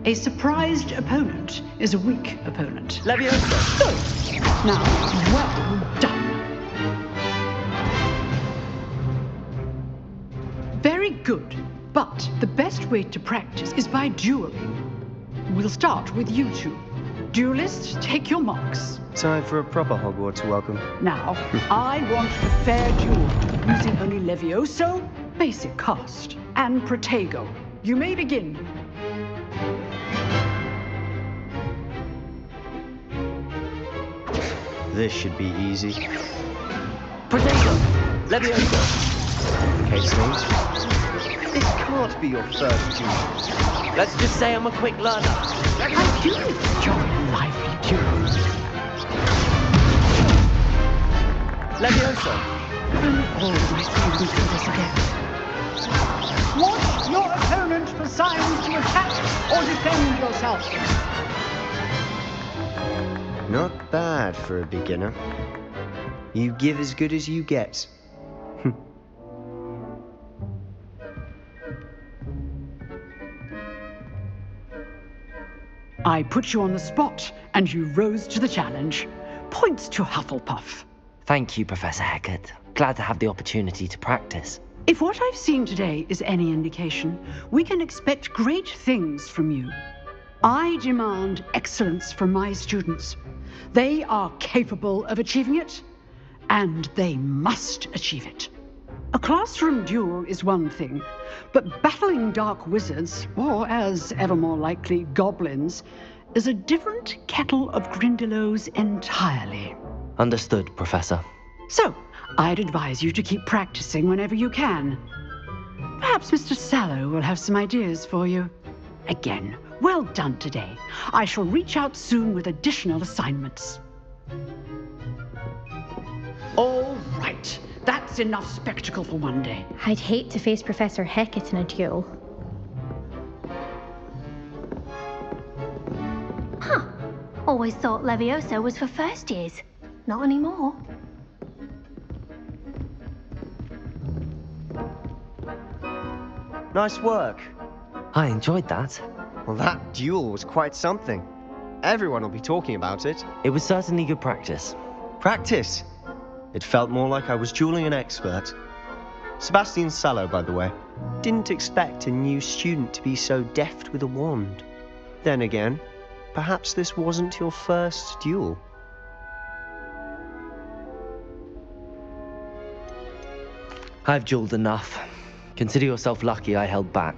a surprised opponent is a weak opponent. Levioso! Good. Now, well done. Very good, but the best way to practice is by dueling. We'll start with you two. Duelists, take your marks. Time for a proper Hogwarts welcome. Now, I want a fair duel, using only Levioso, basic cast, and Protego. You may begin. This should be easy. Protego! Levioso! Case names. This can't be your first duel. Let's just say I'm a quick learner. I do enjoy lively duels. Levioso! And all my students do this again. Watch your opponent for signs to attack or defend yourself. Not bad for a beginner. You give as good as you get. I put you on the spot, and you rose to the challenge. Points to Hufflepuff. Thank you, Professor Hickey. Glad to have the opportunity to practice. If what I've seen today is any indication, we can expect great things from you. I demand excellence from my students. They are capable of achieving it, and they must achieve it. A classroom duel is one thing, but battling dark wizards, or as ever more likely, goblins, is a different kettle of Grindylows entirely. Understood, Professor. So, I'd advise you to keep practicing whenever you can. Perhaps Mr. Sallow will have some ideas for you. Again, well done today. I shall reach out soon with additional assignments. All right. That's enough spectacle for one day. I'd hate to face Professor Hickey in a duel. Huh. Always thought Levioso was for first years. Not anymore. Nice work. I enjoyed that. Well, that duel was quite something. Everyone will be talking about it. It was certainly good practice. Practice? It felt more like I was dueling an expert. Sebastian Sallow, by the way. Didn't expect a new student to be so deft with a wand. Then again, perhaps this wasn't your first duel. I've dueled enough. Consider yourself lucky I held back.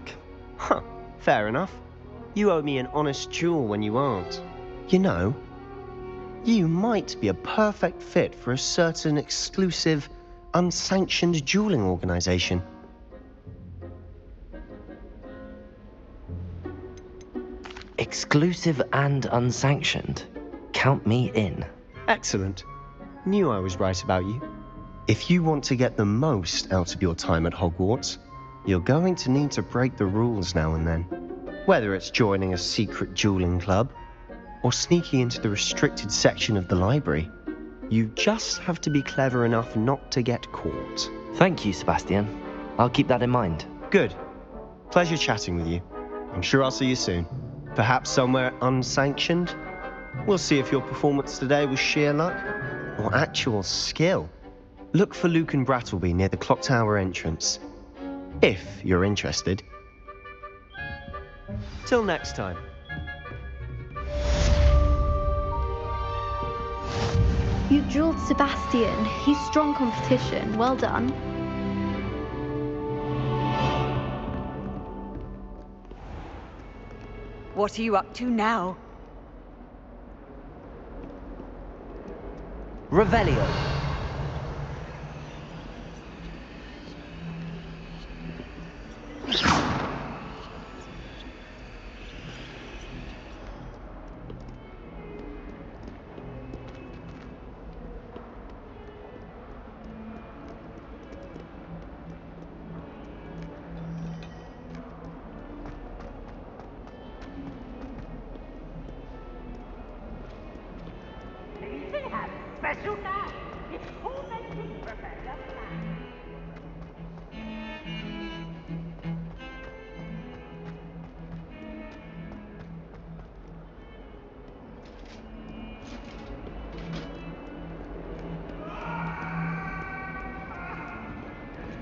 Huh, fair enough. You owe me an honest duel when you aren't. You know, you might be a perfect fit for a certain exclusive, unsanctioned dueling organization. Exclusive and unsanctioned? Count me in. Excellent. Knew I was right about you. If you want to get the most out of your time at Hogwarts, you're going to need to break the rules now and then. Whether it's joining a secret dueling club, or sneaking into the restricted section of the library, you just have to be clever enough not to get caught. Thank you, Sebastian. I'll keep that in mind. Good. Pleasure chatting with you. I'm sure I'll see you soon. Perhaps somewhere unsanctioned? We'll see if your performance today was sheer luck or actual skill. Look for Luke and Brattleby near the clock tower entrance, if you're interested. Till next time. You dueled Sebastian. He's strong competition. Well done. What are you up to now? Revelio. have special knives. It's tormenting Professor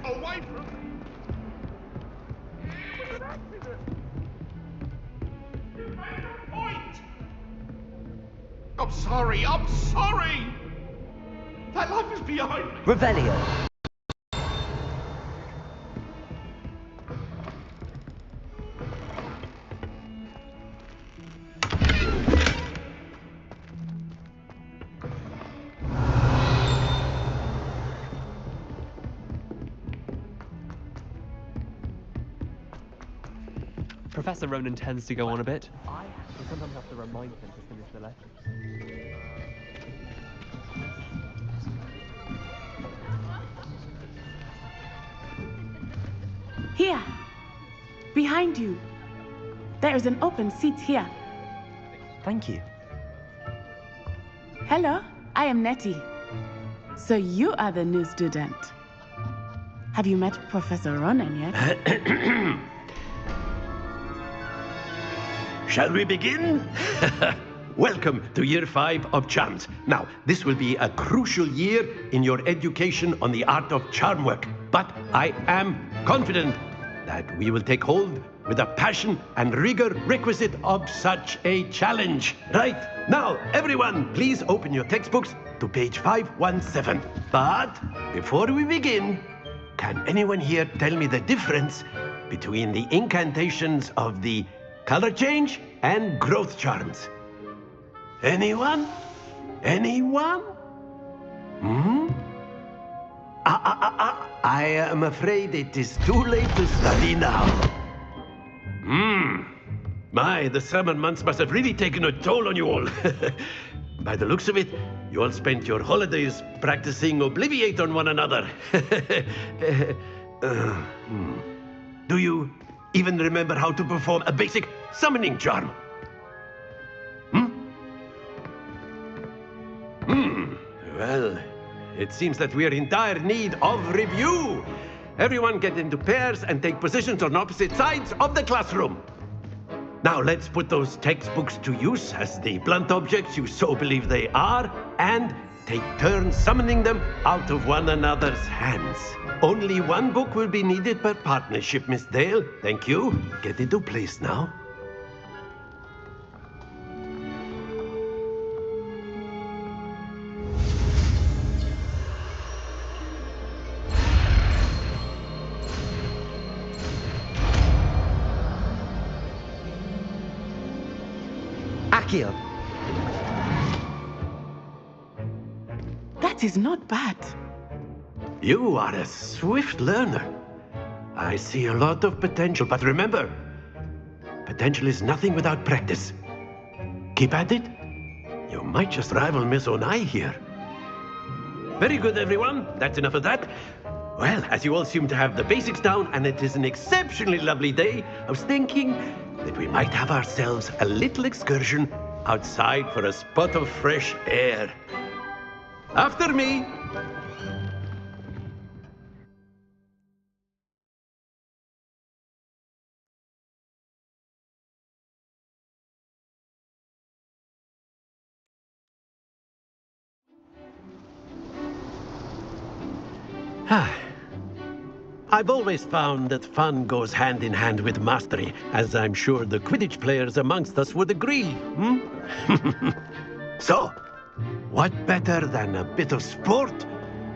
Away from me! It was an accident! You made a point! I'm sorry, I'm sorry! That life is behind me! Revelio. Professor Ronan tends to go on a bit. I sometimes have to remind him to finish the lesson. Here, behind you. There is an open seat here. Thank you. Hello, I am Nettie. So you are the new student. Have you met Professor Ronan yet? Shall we begin? Welcome to Year 5 of Charms. Now, this will be a crucial year in your education on the art of charm work. But I am confident that we will take hold with the passion and rigor requisite of such a challenge. Right, now, everyone, please open your textbooks to page 517. But before we begin, can anyone here tell me the difference between the incantations of the color change and growth charms? Anyone? Anyone? I am afraid it is too late to study now. My, the summer months must have really taken a toll on you all. By the looks of it, you all spent your holidays practicing Obliviate on one another. Do you even remember how to perform a basic summoning charm? Well, it seems that we are in dire need of review. Everyone get into pairs and take positions on opposite sides of the classroom. Now let's put those textbooks to use as the blunt objects you so believe they are, and take turns summoning them out of one another's hands. Only one book will be needed per partnership, Miss Dale. Thank you. Get into place now. Accio. That is not bad. You are a swift learner. I see a lot of potential, but remember, potential is nothing without practice. Keep at it. You might just rival Miss Onai here. Very good, everyone. That's enough of that. Well, as you all seem to have the basics down, and it is an exceptionally lovely day, I was thinking that we might have ourselves a little excursion outside for a spot of fresh air. After me. I've always found that fun goes hand in hand with mastery, as I'm sure the Quidditch players amongst us would agree. So, what better than a bit of sport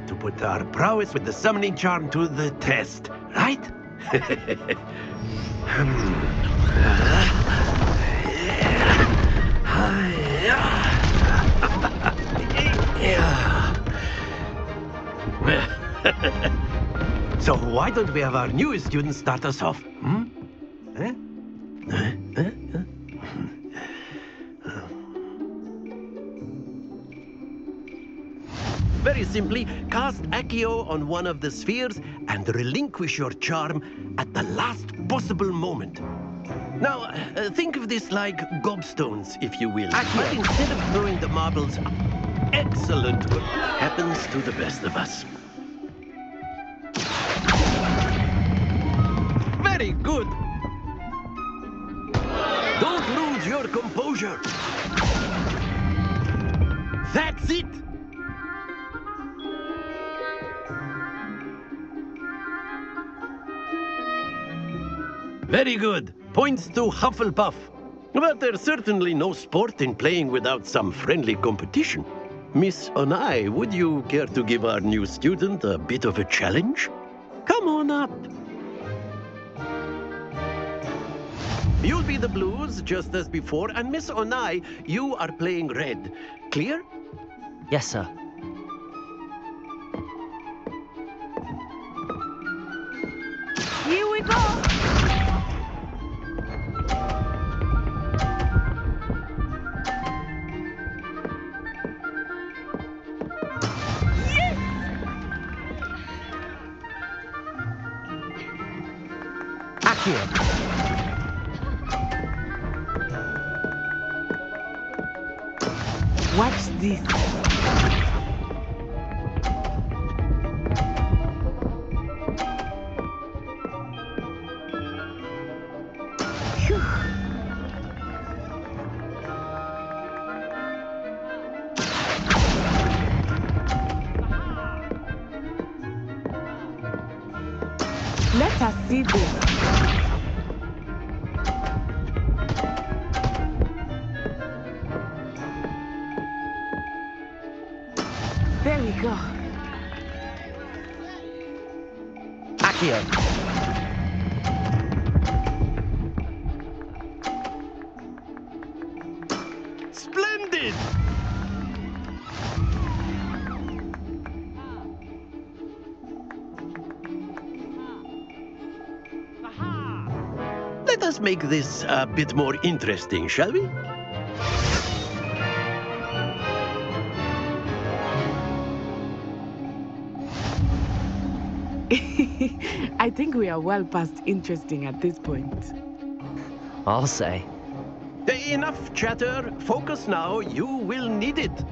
to put our prowess with the summoning charm to the test, right? So why don't we have our newest student start us off? Very simply, cast Accio on one of the spheres and relinquish your charm at the last possible moment. Now, think of this like gobstones, if you will. But instead of throwing the marbles Excellent. What happens to the best of us? Very good. Don't lose your composure. That's it. Very good. Points to Hufflepuff. But there's certainly no sport in playing without some friendly competition. Miss Onai, would you care to give our new student a bit of a challenge? Come on up. You'll be the blues, just as before, and Miss Onai, you are playing red. Clear? Yes, sir. Here we go! Accio. Watch this. Phew. Let us see this. There we go. Accio. Splendid! Let us make this a bit more interesting, shall we? I think we are well past interesting at this point. I'll say. Enough chatter. Focus now. You will need it.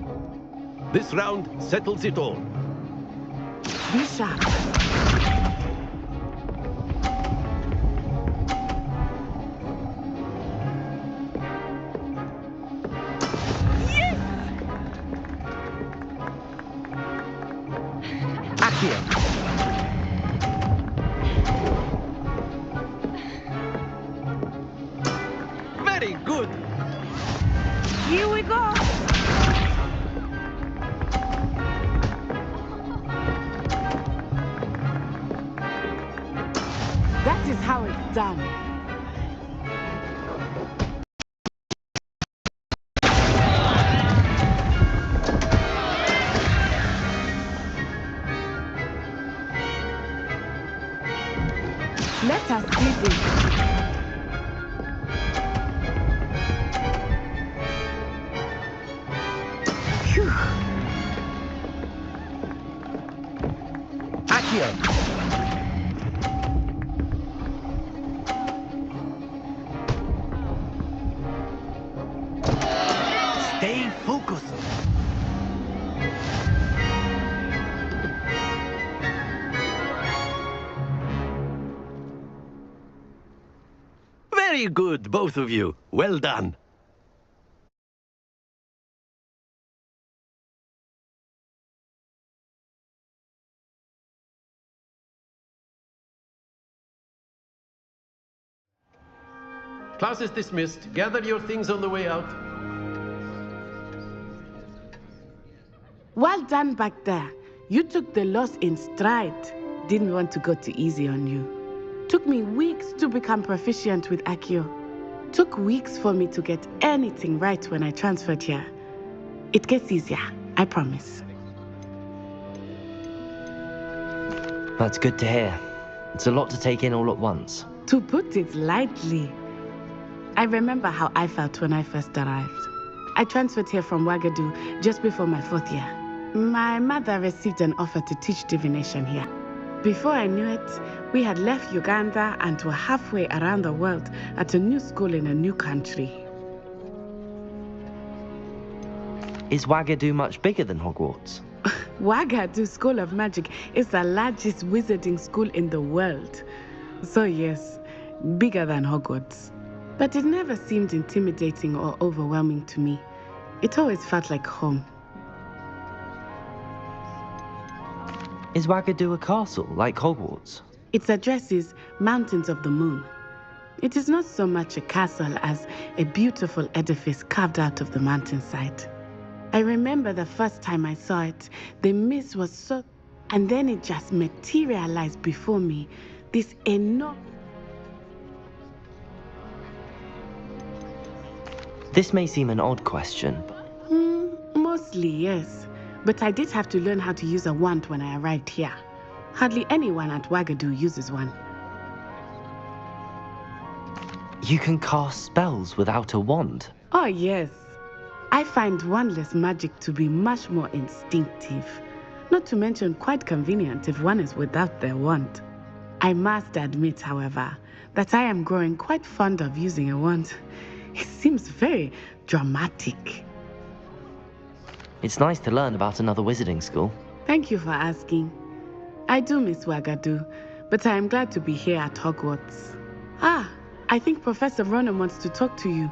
This round settles it all. Be sharp. Accio. Very good. Here we go! That is how it's done. Let us see this. Phew. Accio. Stay focused. Very good, both of you. Well done. Class is dismissed. Gather your things on the way out. Well done back there. You took the loss in stride. Didn't want to go too easy on you. Took me weeks to become proficient with Accio. Took weeks for me to get anything right when I transferred here. It gets easier, I promise. That's good to hear. It's a lot to take in all at once. To put it lightly, I remember how I felt when I first arrived. I transferred here from Ouagadougou just before my 4th year. My mother received an offer to teach divination here. Before I knew it, we had left Uganda and were halfway around the world at a new school in a new country. Is Wagadu much bigger than Hogwarts? Wagadu School of Magic is the largest wizarding school in the world. So yes, bigger than Hogwarts. But it never seemed intimidating or overwhelming to me. It always felt like home. Is Wagadu a castle, like Hogwarts? Its address is Mountains of the Moon. It is not so much a castle as a beautiful edifice carved out of the mountainside. I remember the first time I saw it, the mist was so... And then it just materialized before me. This enormous... This may seem an odd question. Mostly, yes. But I did have to learn how to use a wand when I arrived here. Hardly anyone at Wagadu uses one. You can cast spells without a wand? Oh, yes. I find wandless magic to be much more instinctive. Not to mention quite convenient if one is without their wand. I must admit, however, that I am growing quite fond of using a wand. It seems very dramatic. It's nice to learn about another wizarding school. Thank you for asking. I do miss Wagadu, but I am glad to be here at Hogwarts. Ah, I think Professor Ronan wants to talk to you.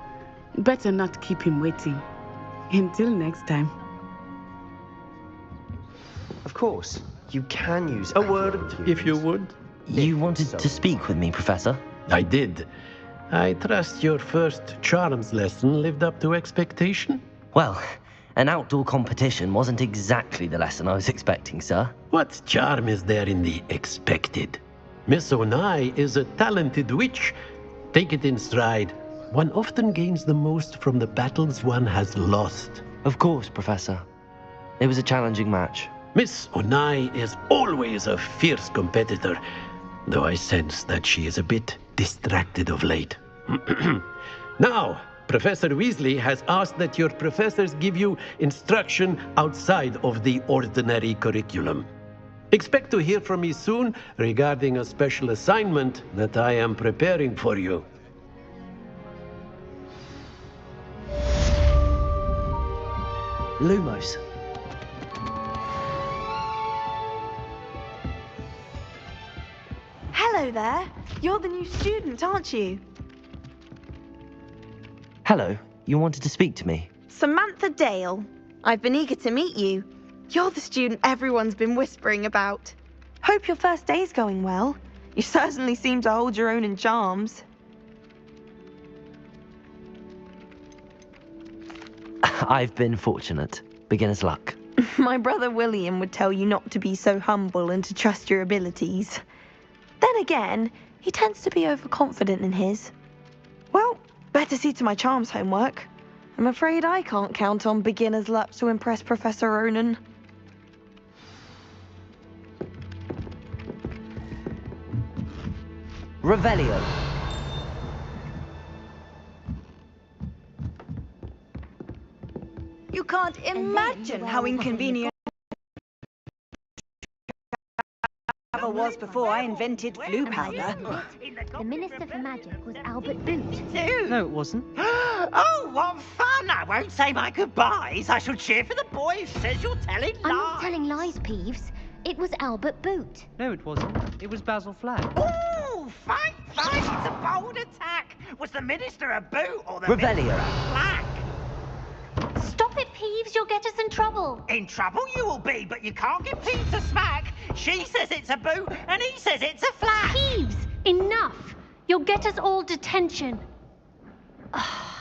Better not keep him waiting. Until next time. Of course, you can use a word if you would. You wanted to speak with me, Professor? I did. I trust your first charms lesson lived up to expectation? Well, an outdoor competition wasn't exactly the lesson I was expecting, sir. What charm is there in the expected? Miss Onai is a talented witch. Take it in stride. One often gains the most from the battles one has lost. Of course, Professor. It was a challenging match. Miss Onai is always a fierce competitor, though I sense that she is a bit distracted of late. Now, Professor Weasley has asked that your professors give you instruction outside of the ordinary curriculum. Expect to hear from me soon regarding a special assignment that I am preparing for you. Lumos. Hello there. You're the new student, aren't you? Hello. You wanted to speak to me? Samantha Dale. I've been eager to meet you. You're the student everyone's been whispering about. Hope your first day's going well. You certainly seem to hold your own in charms. I've been fortunate. Beginner's luck. My brother William would tell you not to be so humble and to trust your abilities. Then again, he tends to be overconfident in his. Well, better see to my charms homework. I'm afraid I can't count on beginner's luck to impress Professor Ronan. Revelio. You can't imagine how inconvenient it was before I invented flu powder. The Minister for Magic was Albert Boot. No, it wasn't. Oh, what fun! I won't say my goodbyes. I shall cheer for the boy who says you're telling lies. I'm not telling lies, Peeves. It was Albert Boot. No, it wasn't. It was Basil Flag. Ooh, fight! It's a bold attack. Was the Minister a boot or the Revelio. Minister a flag? Stop it, Peeves. You'll get us in trouble. In trouble you will be, but you can't give Peeves a smack. She says it's a boot, and he says it's a flag. Peeves, enough. You'll get us all detention.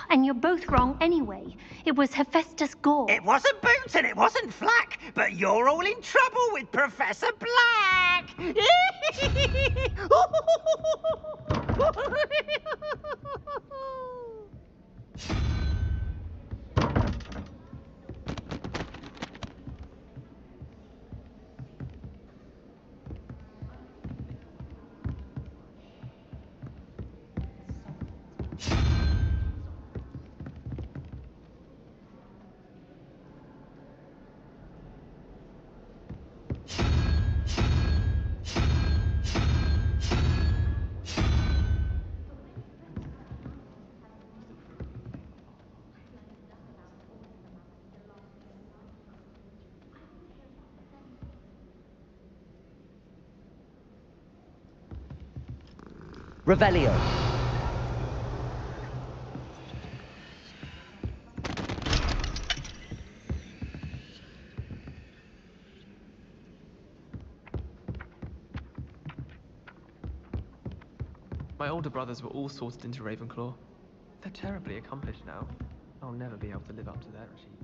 And you're both wrong anyway. It was Hephaestus Gore. It wasn't boot and it wasn't flack, but you're all in trouble with Professor Black. Revelio. My older brothers were all sorted into Ravenclaw. They're terribly accomplished now. I'll never be able to live up to their achievements.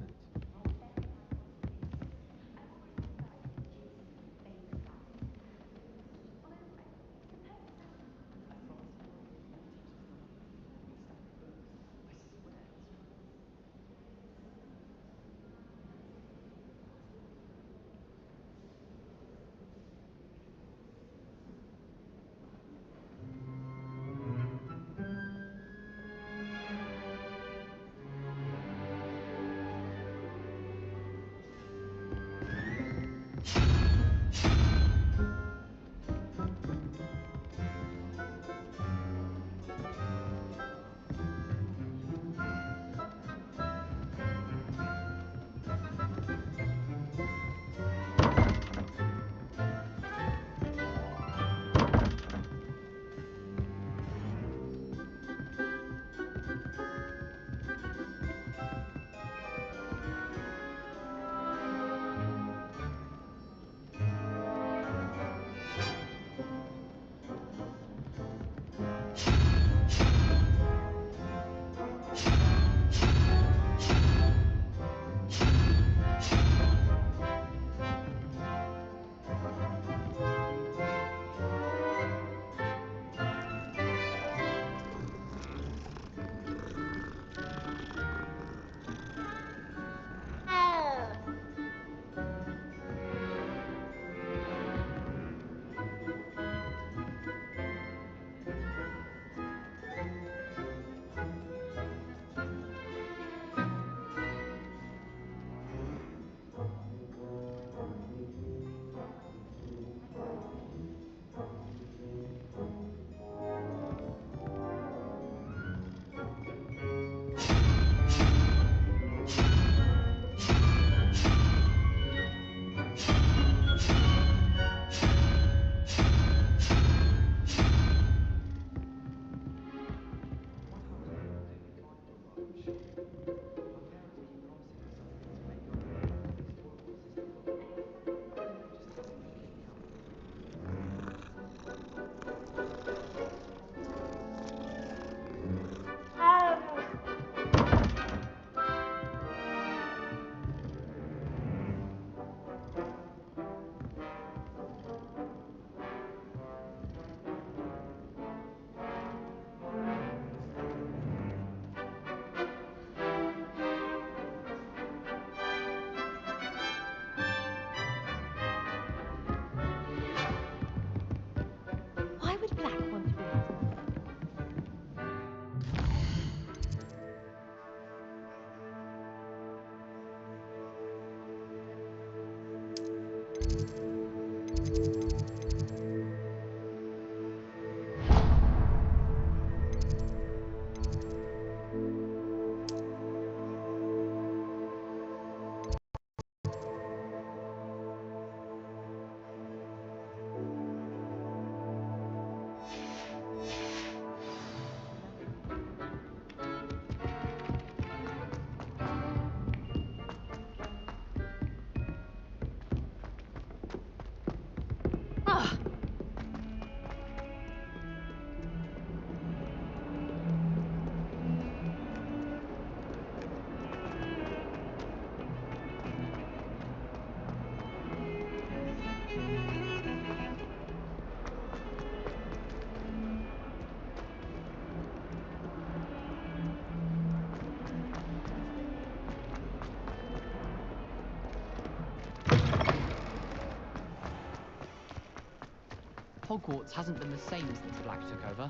Hogwarts hasn't been the same since Black took over.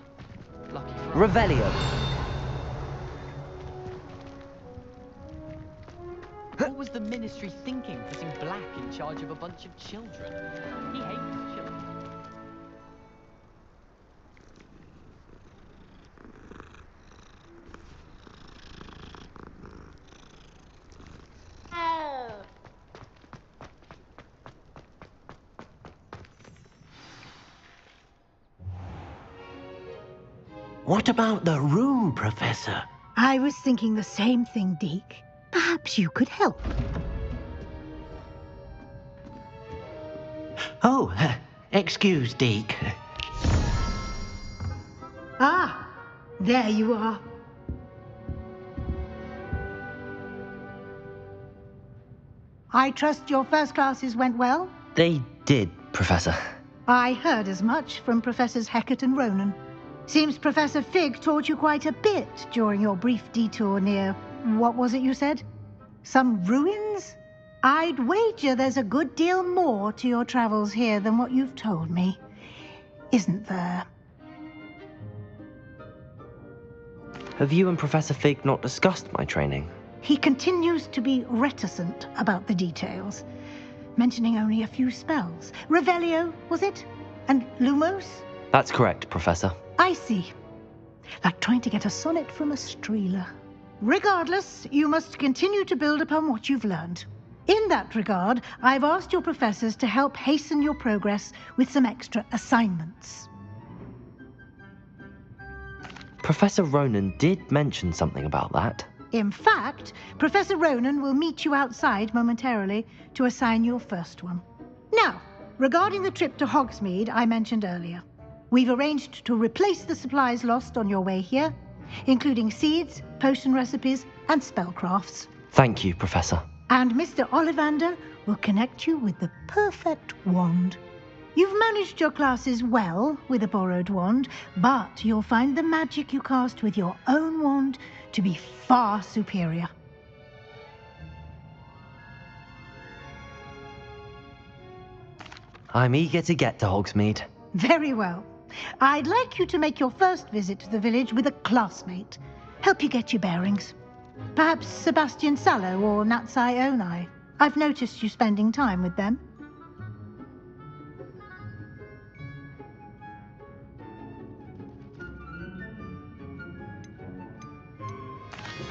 Lucky for us. Revelio. What was the Ministry thinking, putting Black in charge of a bunch of children? He hates children. What about the room, Professor? I was thinking the same thing, Deke. Perhaps you could help. Oh, excuse, Deke. Ah, there you are. I trust your first classes went well? They did, Professor. I heard as much from Professors Heckett and Ronan. Seems Professor Figg taught you quite a bit during your brief detour near... what was it you said? Some ruins? I'd wager there's a good deal more to your travels here than what you've told me. Isn't there? Have you and Professor Figg not discussed my training? He continues to be reticent about the details, mentioning only a few spells. Revelio, was it? And Lumos? That's correct, Professor. I see. Like trying to get a sonnet from a streeler. Regardless, you must continue to build upon what you've learned. In that regard, I've asked your professors to help hasten your progress with some extra assignments. Professor Ronan did mention something about that. In fact, Professor Ronan will meet you outside momentarily to assign your first one. Now, regarding the trip to Hogsmeade I mentioned earlier, we've arranged to replace the supplies lost on your way here, including seeds, potion recipes, and spellcrafts. Thank you, Professor. And Mr. Ollivander will connect you with the perfect wand. You've managed your classes well with a borrowed wand, but you'll find the magic you cast with your own wand to be far superior. I'm eager to get to Hogsmeade. Very well. I'd like you to make your first visit to the village with a classmate. Help you get your bearings. Perhaps Sebastian Sallow or Nazioni. I've noticed you spending time with them.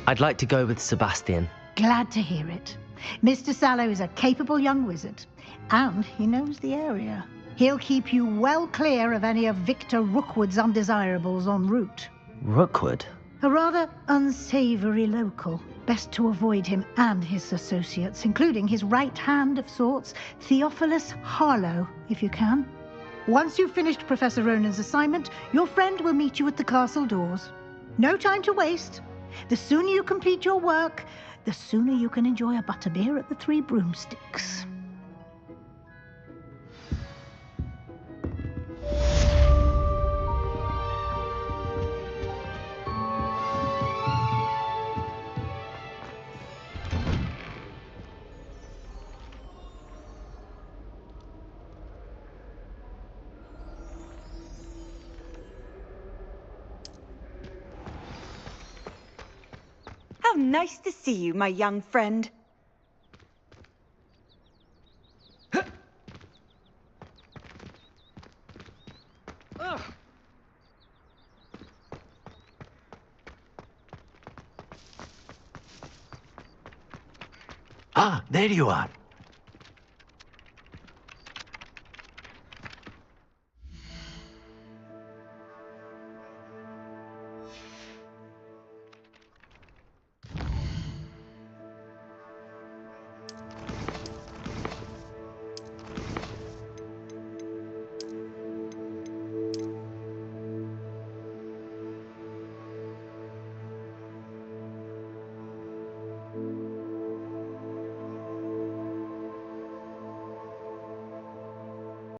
I'd like to go with Sebastian. Glad to hear it. Mr. Salo is a capable young wizard, and he knows the area. He'll keep you well clear of any of Victor Rookwood's undesirables en route. Rookwood? A rather unsavory local. Best to avoid him and his associates, including his right hand of sorts, Theophilus Harlow, if you can. Once you've finished Professor Ronan's assignment, your friend will meet you at the castle doors. No time to waste. The sooner you complete your work, the sooner you can enjoy a butterbeer at the Three Broomsticks. How nice to see you, my young friend. Ah, there you are.